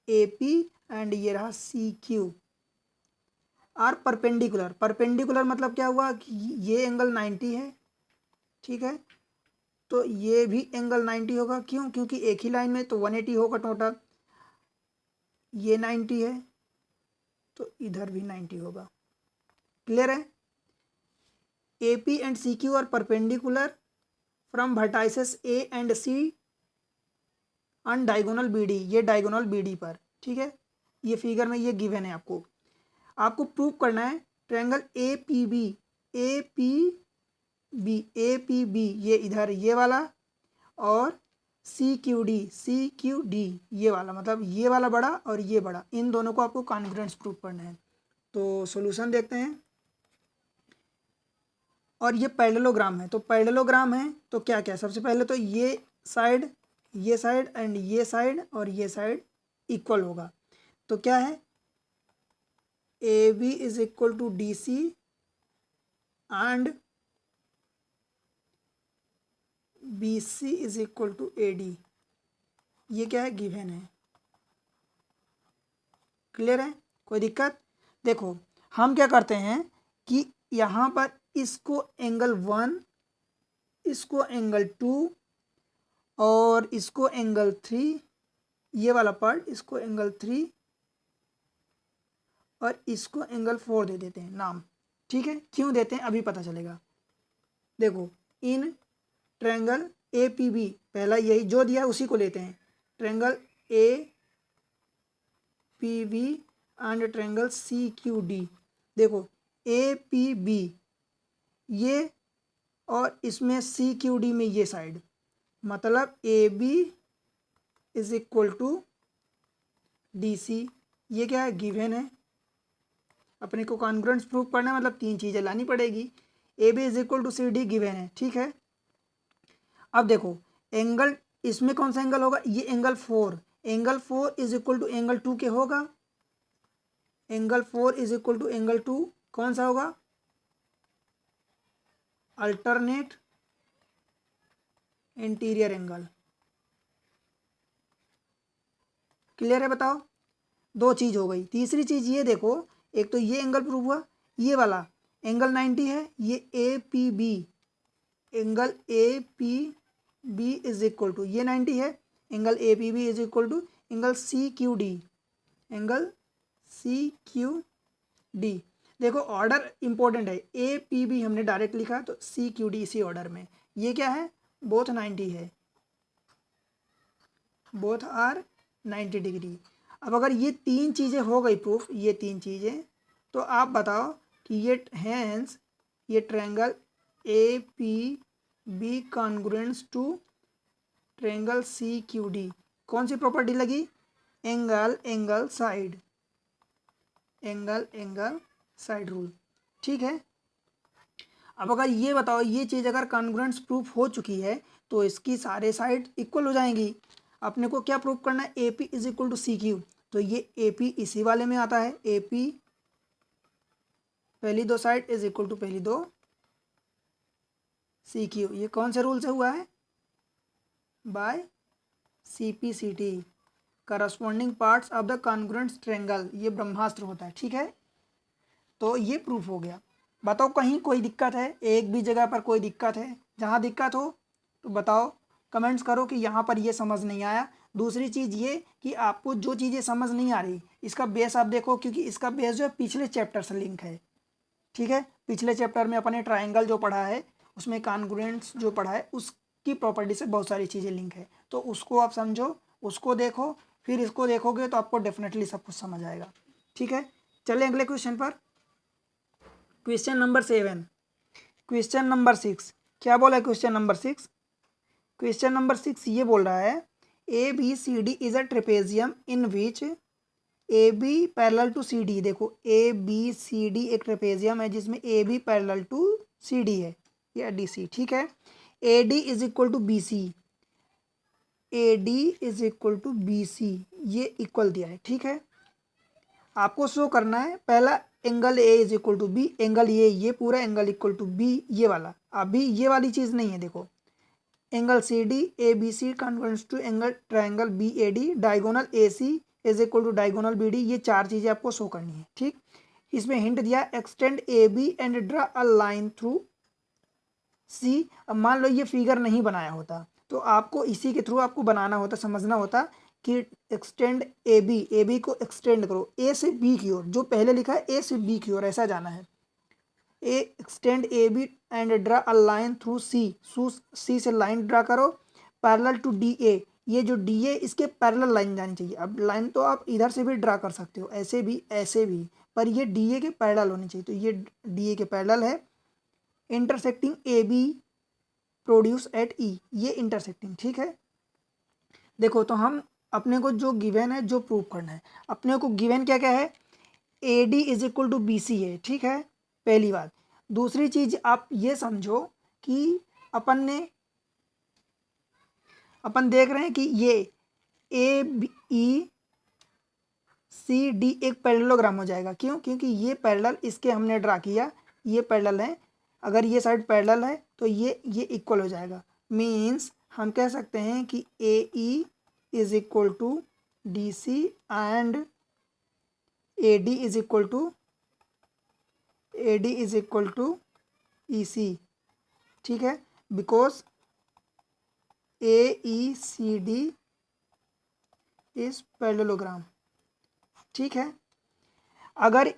AP एंड ये रहा CQ आर परपेंडिकुलर। परपेंडिकुलर मतलब क्या हुआ कि ये एंगल 90 है, ठीक है, तो ये भी एंगल 90 होगा। क्यों? क्योंकि एक ही लाइन में तो 180 होगा टोटल, ये 90 है तो इधर भी 90 होगा। क्लियर है? AP and CQ are perpendicular from vertices A and C on diagonal BD, ये डायगोनल BD पर, ठीक है। ये फिगर में ये गिवन है, आपको प्रूव करना है triangle APB B, A P B ये इधर ये वाला, और सी क्यू डी ये वाला, मतलब ये वाला बड़ा और ये बड़ा, इन दोनों को आपको कॉन्ग्रुएंस प्रूव करना है। तो सॉल्यूशन देखते हैं। और ये पैरेललोग्राम है, तो पैरेललोग्राम है तो क्या क्या, सबसे पहले तो ये साइड एंड ये साइड और ये साइड इक्वल होगा। तो क्या है, A B is equal to D C and B C is equal to A D, ये क्या है, गिवन है। क्लियर है, कोई दिक्कत? देखो हम क्या करते हैं कि यहाँ पर इसको एंगल 1, इसको एंगल 2 और इसको एंगल 3, ये वाला पार्ट इसको एंगल 3 और इसको एंगल 4 दे देते हैं नाम। ठीक है, क्यों देते हैं अभी पता चलेगा। देखो in triangle A P B, पहला यही जो दिया है उसी को लेते हैं, triangle A P B and triangle C Q D. देखो ए पी बी ये और इसमें सी क्यू डी में ये साइड, मतलब A B is equal to D C, ये क्या है, गिवन है। अपने को कॉन्ग्रुएंस प्रूव करना है, मतलब तीन चीज़ें लानी पड़ेगी। A B is equal to C D given है, ठीक है। अब देखो एंगल, इसमें कौन सा एंगल होगा, ये angle 4, angle 4 is equal to angle 2 के होगा। Angle 4 is equal to angle 2 कौन सा होगा, अल्टरनेट इंटीरियर एंगल। क्लियर है, बताओ। दो चीज हो गई। तीसरी चीज ये देखो, एक तो ये एंगल प्रूव हुआ, ये वाला एंगल 90 है, ये A P B, angle A P B is equal to ये 90 है, angle A P B is equal to angle C Q D, angle C Q D. देखो ऑर्डर इंपॉर्टेंट है, ए पी बी हमने direct लिखा तो C Q D इसी order में, ये क्या है, बोथ 90 है, बोथ आर 90 डिग्री। अब अगर ये तीन चीज़ें हो गई प्रूफ, ये तीन चीज़ें, तो आप बताओ कि ये हैंस ये triangle A P B congruence to triangle C Q D, कौन सी प्रॉपर्टी लगी, angle angle side, angle angle side rule, ठीक है। अब अगर ये बताओ, ये चीज़ अगर कॉन्ग्रुएंस प्रूफ हो चुकी है तो इसकी सारे साइड इक्वल हो जाएंगी। अपने को क्या प्रूफ करना है, A P is equal to C Q, तो ये ए पी इसी वाले में आता है, ए पी पहली दो साइड इज इक्वल टू पहली दो सी क्यू, ये कौन से रूल से हुआ है, by C P C T, corresponding parts of the congruent triangle, ये ब्रह्मास्त्र होता है, ठीक है। तो ये प्रूफ हो गया। बताओ कहीं कोई दिक्कत है, एक भी जगह पर कोई दिक्कत है, जहाँ दिक्कत हो तो बताओ, कमेंट्स करो कि यहाँ पर ये समझ नहीं आया। दूसरी चीज़ ये कि आपको जो चीज़ें समझ नहीं आ रही, इसका बेस आप देखो, क्योंकि इसका बेस जो है पिछले चैप्टर से लिंक है, ठीक है। पिछले चैप्टर में अपने ट्रायंगल जो पढ़ा है, उसमें कॉन्ग्रुएंट्स जो पढ़ा है, उसकी प्रॉपर्टी से बहुत सारी चीज़ें लिंक है, तो उसको आप समझो, उसको देखो, फिर इसको देखोगे तो आपको डेफिनेटली सब कुछ समझ आएगा, ठीक है। चलिए अगले क्वेश्चन पर, क्वेश्चन नंबर 7। क्वेश्चन नंबर 6 क्या बोला है, क्वेश्चन नंबर 6, क्वेश्चन नंबर 6 ये बोल रहा है, A B C D is a trapezium in which A B parallel to C D. देखो ए बी सी डी एक ट्रेपेजियम है जिसमें A B parallel to C D है, या डी सी, ठीक है। A D is equal to B C, A D is equal to B C, ये equal दिया है, ठीक है। आपको शो करना है, पहला angle A is equal to B, angle ये पूरा एंगल इक्वल टू बी, ये वाला, अभी ये वाली चीज़ नहीं है। देखो angle C D A B C converse to angle triangle B A D, diagonal A C is equal to diagonal B D, ये चार चीज़ें आपको शो करनी है, ठीक। इसमें हिंट दिया, extend A B and draw a line through C. अब मान लो ये फिगर नहीं बनाया होता तो आपको इसी के थ्रू आपको बनाना होता, समझना होता कि एक्सटेंड ए बी को एक्सटेंड करो ए से बी की ओर, जो पहले लिखा है ए से बी की ओर, ऐसा जाना है। ए extend A B and draw a line through C, C से लाइन ड्रा करो पैरेलल टू डी ए, ये जो डी ए इसके पैरेलल लाइन जानी चाहिए। अब लाइन तो आप इधर से भी ड्रा कर सकते हो, ऐसे भी, पर ये डी ए के पैरेलल होनी चाहिए, तो ये डी ए के पैरेलल है, intersecting A B produce at E, ये इंटरसेक्टिंग, ठीक है। देखो तो हम अपने को जो गिवन है, जो प्रूव करना है, अपने को गिवन क्या क्या है, A D is equal to B C है, ठीक है, पहली बात। दूसरी चीज आप ये समझो कि अपन देख रहे हैं कि ये A B E C D एक पैरेललोग्राम हो जाएगा। क्यों? क्योंकि ये पैरेलल इसके हमने ड्रा किया, ये पैरेलल है, अगर ये साइड पैरेलल है तो ये इक्वल हो जाएगा। मीन्स हम कह सकते हैं कि A E is equal to D C and A D is equal to E C, ठीक है, because A E C D is parallelogram, ठीक है। अगर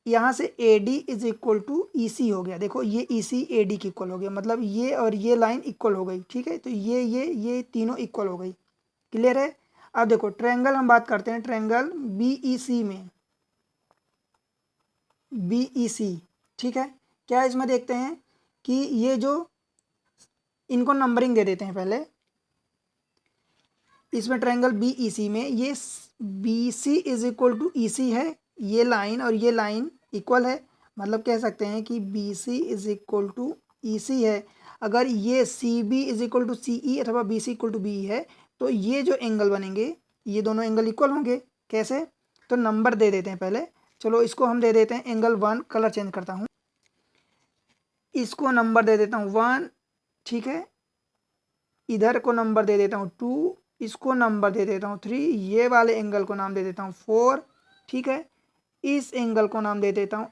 यहाँ से A D is equal to E C हो गया, देखो ये ई सी ए डी की इक्वल हो गया, मतलब ये और ये लाइन इक्वल हो गई, ठीक है, तो ये तीनों इक्वल हो गई। क्लियर है? अब देखो ट्रायंगल हम बात करते हैं, ट्रायंगल बी ई सी में, बी ई सी, ठीक है। क्या इसमें देखते हैं कि ये जो, इनको नंबरिंग दे देते हैं पहले। इसमें ट्रायंगल बी ई सी में ये B C is equal to E C है, ये लाइन और ये लाइन इक्वल है, मतलब कह सकते हैं कि B C is equal to E C है। अगर ये C B is equal to C E अथवा B C equal to B है, तो ये जो एंगल बनेंगे, ये दोनों एंगल इक्वल होंगे। कैसे? तो नंबर दे देते हैं पहले। चलो इसको हम दे देते हैं एंगल 1, कलर चेंज करता हूँ, इसको नंबर दे देता हूँ 1, ठीक है, इधर को नंबर दे देता हूँ 2, इसको नंबर दे देता हूँ 3, ये वाले एंगल को नाम दे देता हूँ 4, ठीक है, इस एंगल को नाम दे देता हूँ,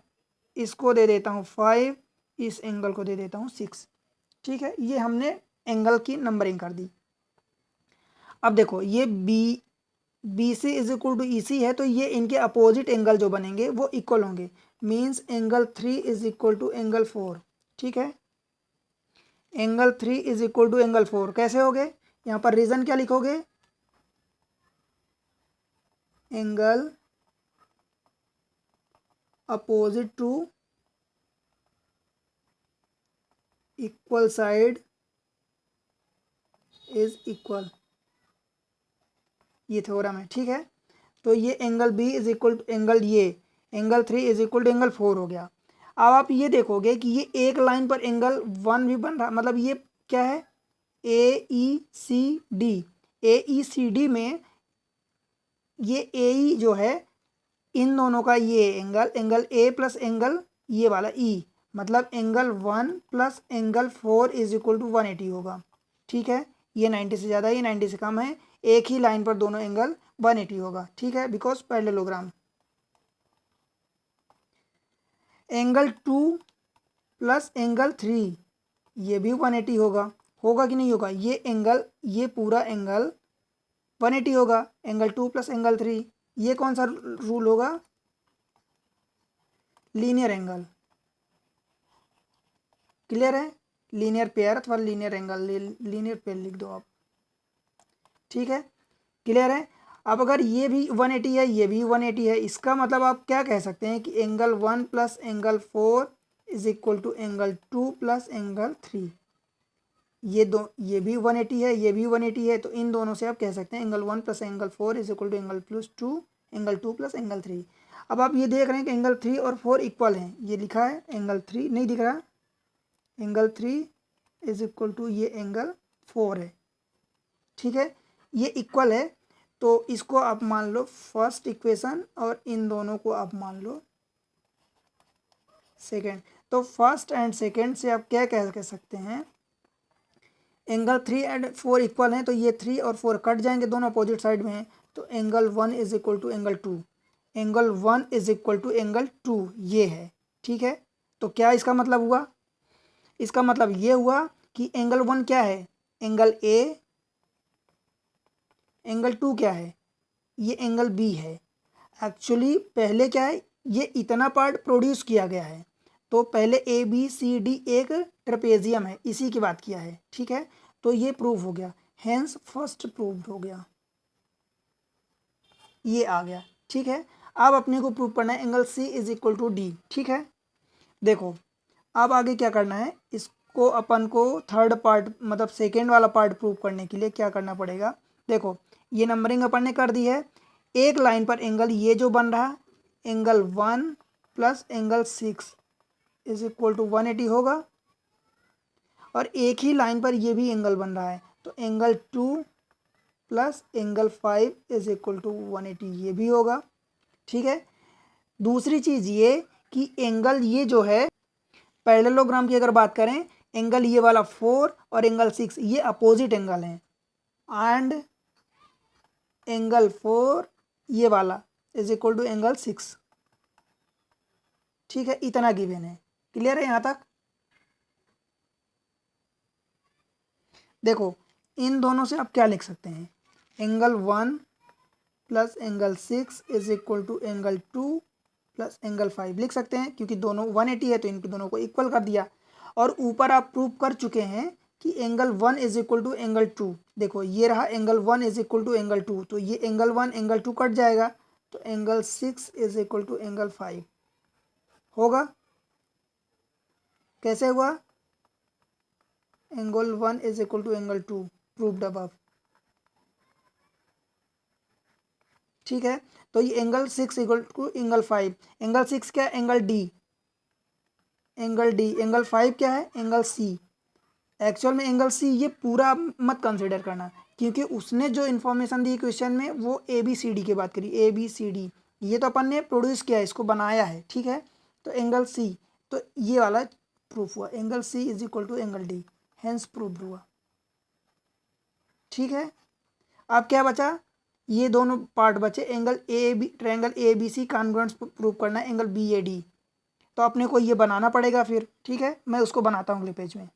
इसको दे देता हूँ 5, इस एंगल को दे देता हूँ 6, ठीक है। ये हमने एंगल की नंबरिंग कर दी। अब देखो ये B C is equal to E C है, तो ये इनके अपोजिट एंगल जो बनेंगे वो इक्वल होंगे। Means angle 3 is equal to angle 4, ठीक है, angle 3 is equal to angle 4। कैसे हो गए? यहाँ पर रीजन क्या लिखोगे? Angle opposite to equal side is equal, ये थ्योरम है, ठीक है। तो ये angle B is equal to angle 3 is equal to angle 4 हो गया। अब आप ये देखोगे कि ये एक लाइन पर एंगल 1 भी बन रहा, मतलब ये क्या है, ए ई सी डी, ए ई सी डी में ये ए ई जो है, इन दोनों का ये एंगल ए प्लस एंगल ये वाला ई, मतलब angle 1 plus angle 4 is equal to 180 होगा, ठीक है। ये 90 से ज़्यादा, ये 90 से कम है, एक ही लाइन पर दोनों एंगल 180 होगा, ठीक है, because parallelogram. Angle 2 plus angle 3 ये भी 180 होगा, होगा कि नहीं होगा? ये एंगल, ये पूरा एंगल 180 होगा, एंगल 2 प्लस एंगल 3, ये कौन सा रूल होगा? Linear angle. क्लियर है? लीनियर पेयर अथवा लीनियर एंगल, लीनियर पेयर लिख दो आप, ठीक है, क्लियर है। अब अगर ये भी 180 है, ये भी 180 है, इसका मतलब आप क्या कह सकते हैं कि angle 1 plus angle 4 is equal to angle 2 plus angle 3, ये भी 180 है, ये भी 180 है, तो इन दोनों से आप कह सकते हैं angle 1 plus angle 4 is equal to angle plus 2, angle 2 plus angle 3। अब आप ये देख रहे हैं कि एंगल 3 और 4 इक्वल हैं, ये लिखा है, एंगल 3 नहीं दिख रहा, एंगल 3 इज इक्वल टू ये एंगल 4 है, ठीक है, ये इक्वल है। तो इसको आप मान लो फर्स्ट इक्वेशन और इन दोनों को आप मान लो सेकेंड। तो फर्स्ट एंड सेकेंड से आप क्या कह सकते हैं, एंगल 3 एंड 4 इक्वल हैं, तो ये 3 और 4 कट जाएंगे, दोनों अपोजिट साइड में हैं, तो angle 1 is equal to angle 2, angle 1 is equal to angle 2 ये है, ठीक है। तो क्या इसका मतलब हुआ? इसका मतलब ये हुआ कि एंगल 1 क्या है, एंगल ए, एंगल 2 क्या है, ये एंगल बी है। एक्चुअली पहले क्या है, ये इतना पार्ट प्रोड्यूस किया गया है, तो पहले ए बी सी डी एक ट्रेपेजियम है, इसी की बात किया है, ठीक है, तो ये प्रूव हो गया, हेंस फर्स्ट प्रूव्ड हो गया, ये आ गया, ठीक है। अब अपने को प्रूव करना है angle C is equal to D, ठीक है। देखो अब आगे क्या करना है, इसको अपन को थर्ड पार्ट मतलब सेकेंड वाला पार्ट प्रूव करने के लिए क्या करना पड़ेगा। देखो ये नंबरिंग अपन ने कर दी है। एक लाइन पर एंगल ये जो बन रहा angle 1 plus angle 6 is equal to 180 होगा, और एक ही लाइन पर ये भी एंगल बन रहा है तो angle 2 plus angle 5 is equal to 180 ये भी होगा। ठीक है, दूसरी चीज़ ये कि एंगल ये जो है पैरेललोग्राम की अगर बात करें, एंगल ये वाला 4 और एंगल 6 ये अपोजिट एंगल हैं, एंड एंगल 4 ये वाला इज इक्वल टू एंगल 6। ठीक है, इतना गिवन है। क्लियर है यहाँ तक। देखो इन दोनों से आप क्या लिख सकते हैं, angle 1 plus angle 6 is equal to angle 2 plus angle 5 लिख सकते हैं, क्योंकि दोनों 180 है तो इनके दोनों को इक्वल कर दिया। और ऊपर आप प्रूव कर चुके हैं कि angle 1 is equal to angle 2। देखो ये रहा angle 1 is equal to angle 2, तो ये एंगल 1 एंगल 2 कट जाएगा, तो angle 6 is equal to angle 5 होगा। कैसे हुआ, angle 1 is equal to angle 2 प्रूव्ड अबव। ठीक है, तो ये angle 6 equal to angle 5, angle 6 क्या है, एंगल डी, एंगल 5 क्या है, एंगल सी। एक्चुअल में एंगल सी ये पूरा मत कंसिडर करना, क्योंकि उसने जो इन्फॉर्मेशन दी क्वेश्चन में वो ए बी सी डी की बात करी, ए बी सी डी, ये तो अपन ने प्रोड्यूस किया है, इसको बनाया है। ठीक है, तो एंगल सी, तो ये वाला प्रूफ हुआ, angle C is equal to angle D, hence proved हुआ। ठीक है, अब क्या बचा, ये दोनों पार्ट बचे, angle A B, triangle A B C congruence prove करना है, एंगल बी ए डी, तो अपने को ये बनाना पड़ेगा फिर। ठीक है, मैं उसको बनाता हूँ अगले पेज में।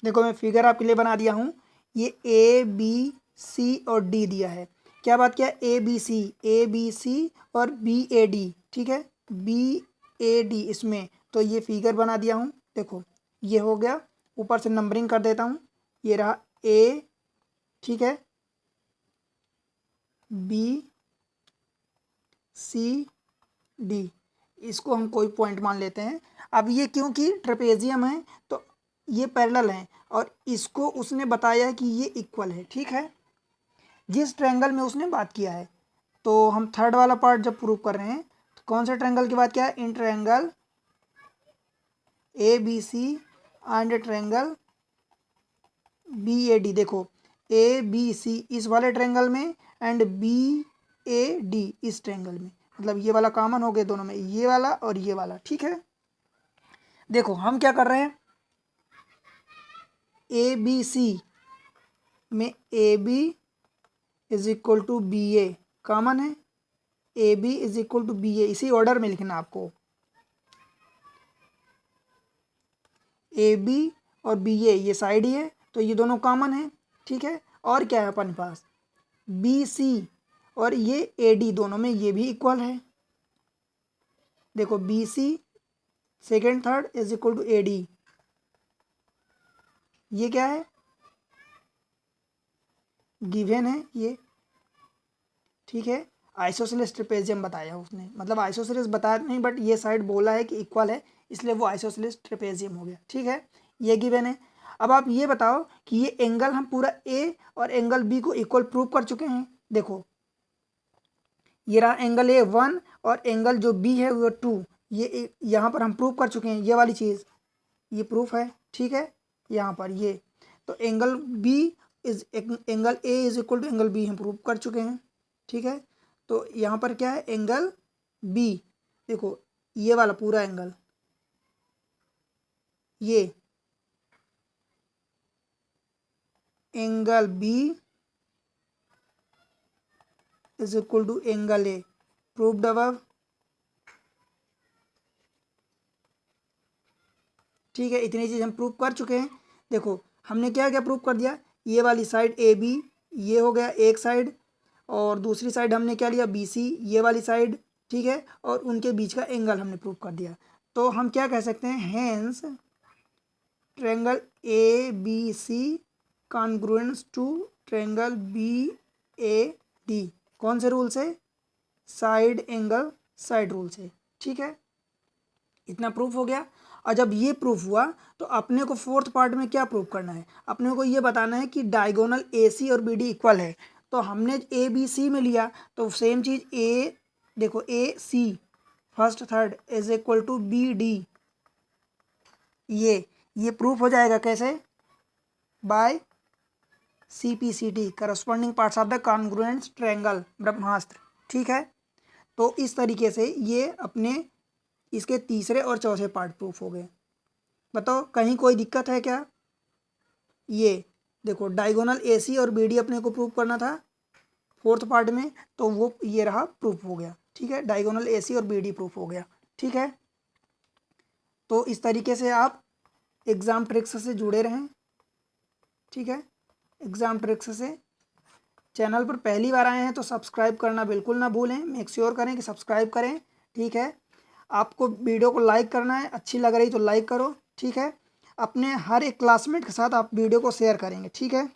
देखो मैं फिगर आपके लिए बना दिया हूँ, ये ए बी सी और डी दिया है। क्या बात किया, ए बी सी और बी ए डी। ठीक है, बी ए डी इसमें, तो ये फिगर बना दिया हूँ। देखो ये हो गया, ऊपर से नंबरिंग कर देता हूँ, ये रहा ए, ठीक है, बी सी डी, इसको हम कोई पॉइंट मान लेते हैं। अब ये क्योंकि ट्रेपेजियम है तो ये पैरेलल है, और इसको उसने बताया कि ये इक्वल है। ठीक है, जिस ट्रायंगल में उसने बात किया है, तो हम थर्ड वाला पार्ट जब प्रूव कर रहे हैं तो कौन सा ट्रायंगल की बात किया है, in triangle A B C and triangle B A D. देखो ए बी सी इस वाले ट्रायंगल में एंड बी ए डी इस ट्रायंगल में, मतलब ये वाला कॉमन हो गया दोनों में, ये वाला और ये वाला। ठीक है, देखो हम क्या कर रहे हैं, ए बी सी में A B is equal to B A common है, A B is equal to B A, इसी ऑर्डर में लिखना आपको, ए बी और बी ए ये साइड ही है तो ये दोनों कॉमन है। ठीक है, और क्या है अपन पास, बी सी और ये ए डी दोनों में ये भी इक्वल है। देखो B C second third is equal to A D, ये क्या है, गिवन है ये। ठीक है, आइसोसेलेस ट्रेपेजियम बताया उसने, मतलब आइसोसेलेस बताया नहीं बट ये साइड बोला है कि इक्वल है, इसलिए वो आइसोसेलेस ट्रेपेजियम हो गया। ठीक है, ये गिवन है। अब आप ये बताओ कि ये एंगल हम पूरा ए और एंगल बी को इक्वल प्रूव कर चुके हैं। देखो ये रहा एंगल ए 1 और एंगल जो बी है वो 2, ये यहाँ पर हम प्रूव कर चुके हैं, ये वाली चीज़ ये प्रूफ है। ठीक है, यहाँ पर ये, तो angle B is angle A is equal to angle B हम प्रूव कर चुके हैं। ठीक है, तो यहाँ पर क्या है, एंगल बी, देखो ये वाला पूरा एंगल, ये angle B is equal to angle A, proved above. ठीक है, इतनी चीज़ हम प्रूव कर चुके हैं। देखो हमने क्या क्या प्रूव कर दिया, ये वाली साइड ए बी ये हो गया एक साइड, और दूसरी साइड हमने क्या लिया, बी सी ये वाली साइड। ठीक है, और उनके बीच का एंगल हमने प्रूव कर दिया। तो हम क्या कह सकते हैं, hence triangle A B C congruence to triangle B A D, कौन से रूल से, साइड एंगल साइड रूल से। ठीक है, इतना प्रूफ हो गया। और जब ये प्रूफ हुआ तो अपने को फोर्थ पार्ट में क्या प्रूफ करना है, अपने को ये बताना है कि डायगोनल ए सी और बी डी इक्वल है। तो हमने ए बी सी में लिया तो सेम चीज़ ए, देखो A C first third is equal to B D, ये प्रूफ हो जाएगा कैसे, by CPCT corresponding parts of the congruent triangle ब्रह्मास्त्र। ठीक है, तो इस तरीके से ये अपने इसके तीसरे और चौथे पार्ट प्रूफ हो गए। बताओ कहीं कोई दिक्कत है क्या? ये देखो डायगोनल AC और BD अपने को प्रूफ करना था फोर्थ पार्ट में, तो वो ये रहा प्रूफ हो गया। ठीक है, डायगोनल AC और BD प्रूफ हो गया। ठीक है, तो इस तरीके से आप एग्ज़ाम ट्रिक्स से जुड़े रहें। ठीक है, एग्ज़ाम ट्रिक्स से चैनल पर पहली बार आए हैं तो सब्सक्राइब करना बिल्कुल ना भूलें, मेक श्योर करें कि सब्सक्राइब करें। ठीक है, आपको वीडियो को लाइक करना है, अच्छी लग रही तो लाइक करो। ठीक है, अपने हर एक क्लासमेट के साथ आप वीडियो को शेयर करेंगे। ठीक है,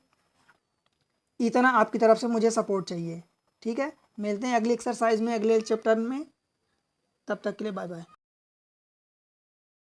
इतना आपकी तरफ से मुझे सपोर्ट चाहिए। ठीक है, मिलते हैं अगली एक्सरसाइज में, अगले चैप्टर में, तब तक के लिए बाय बाय।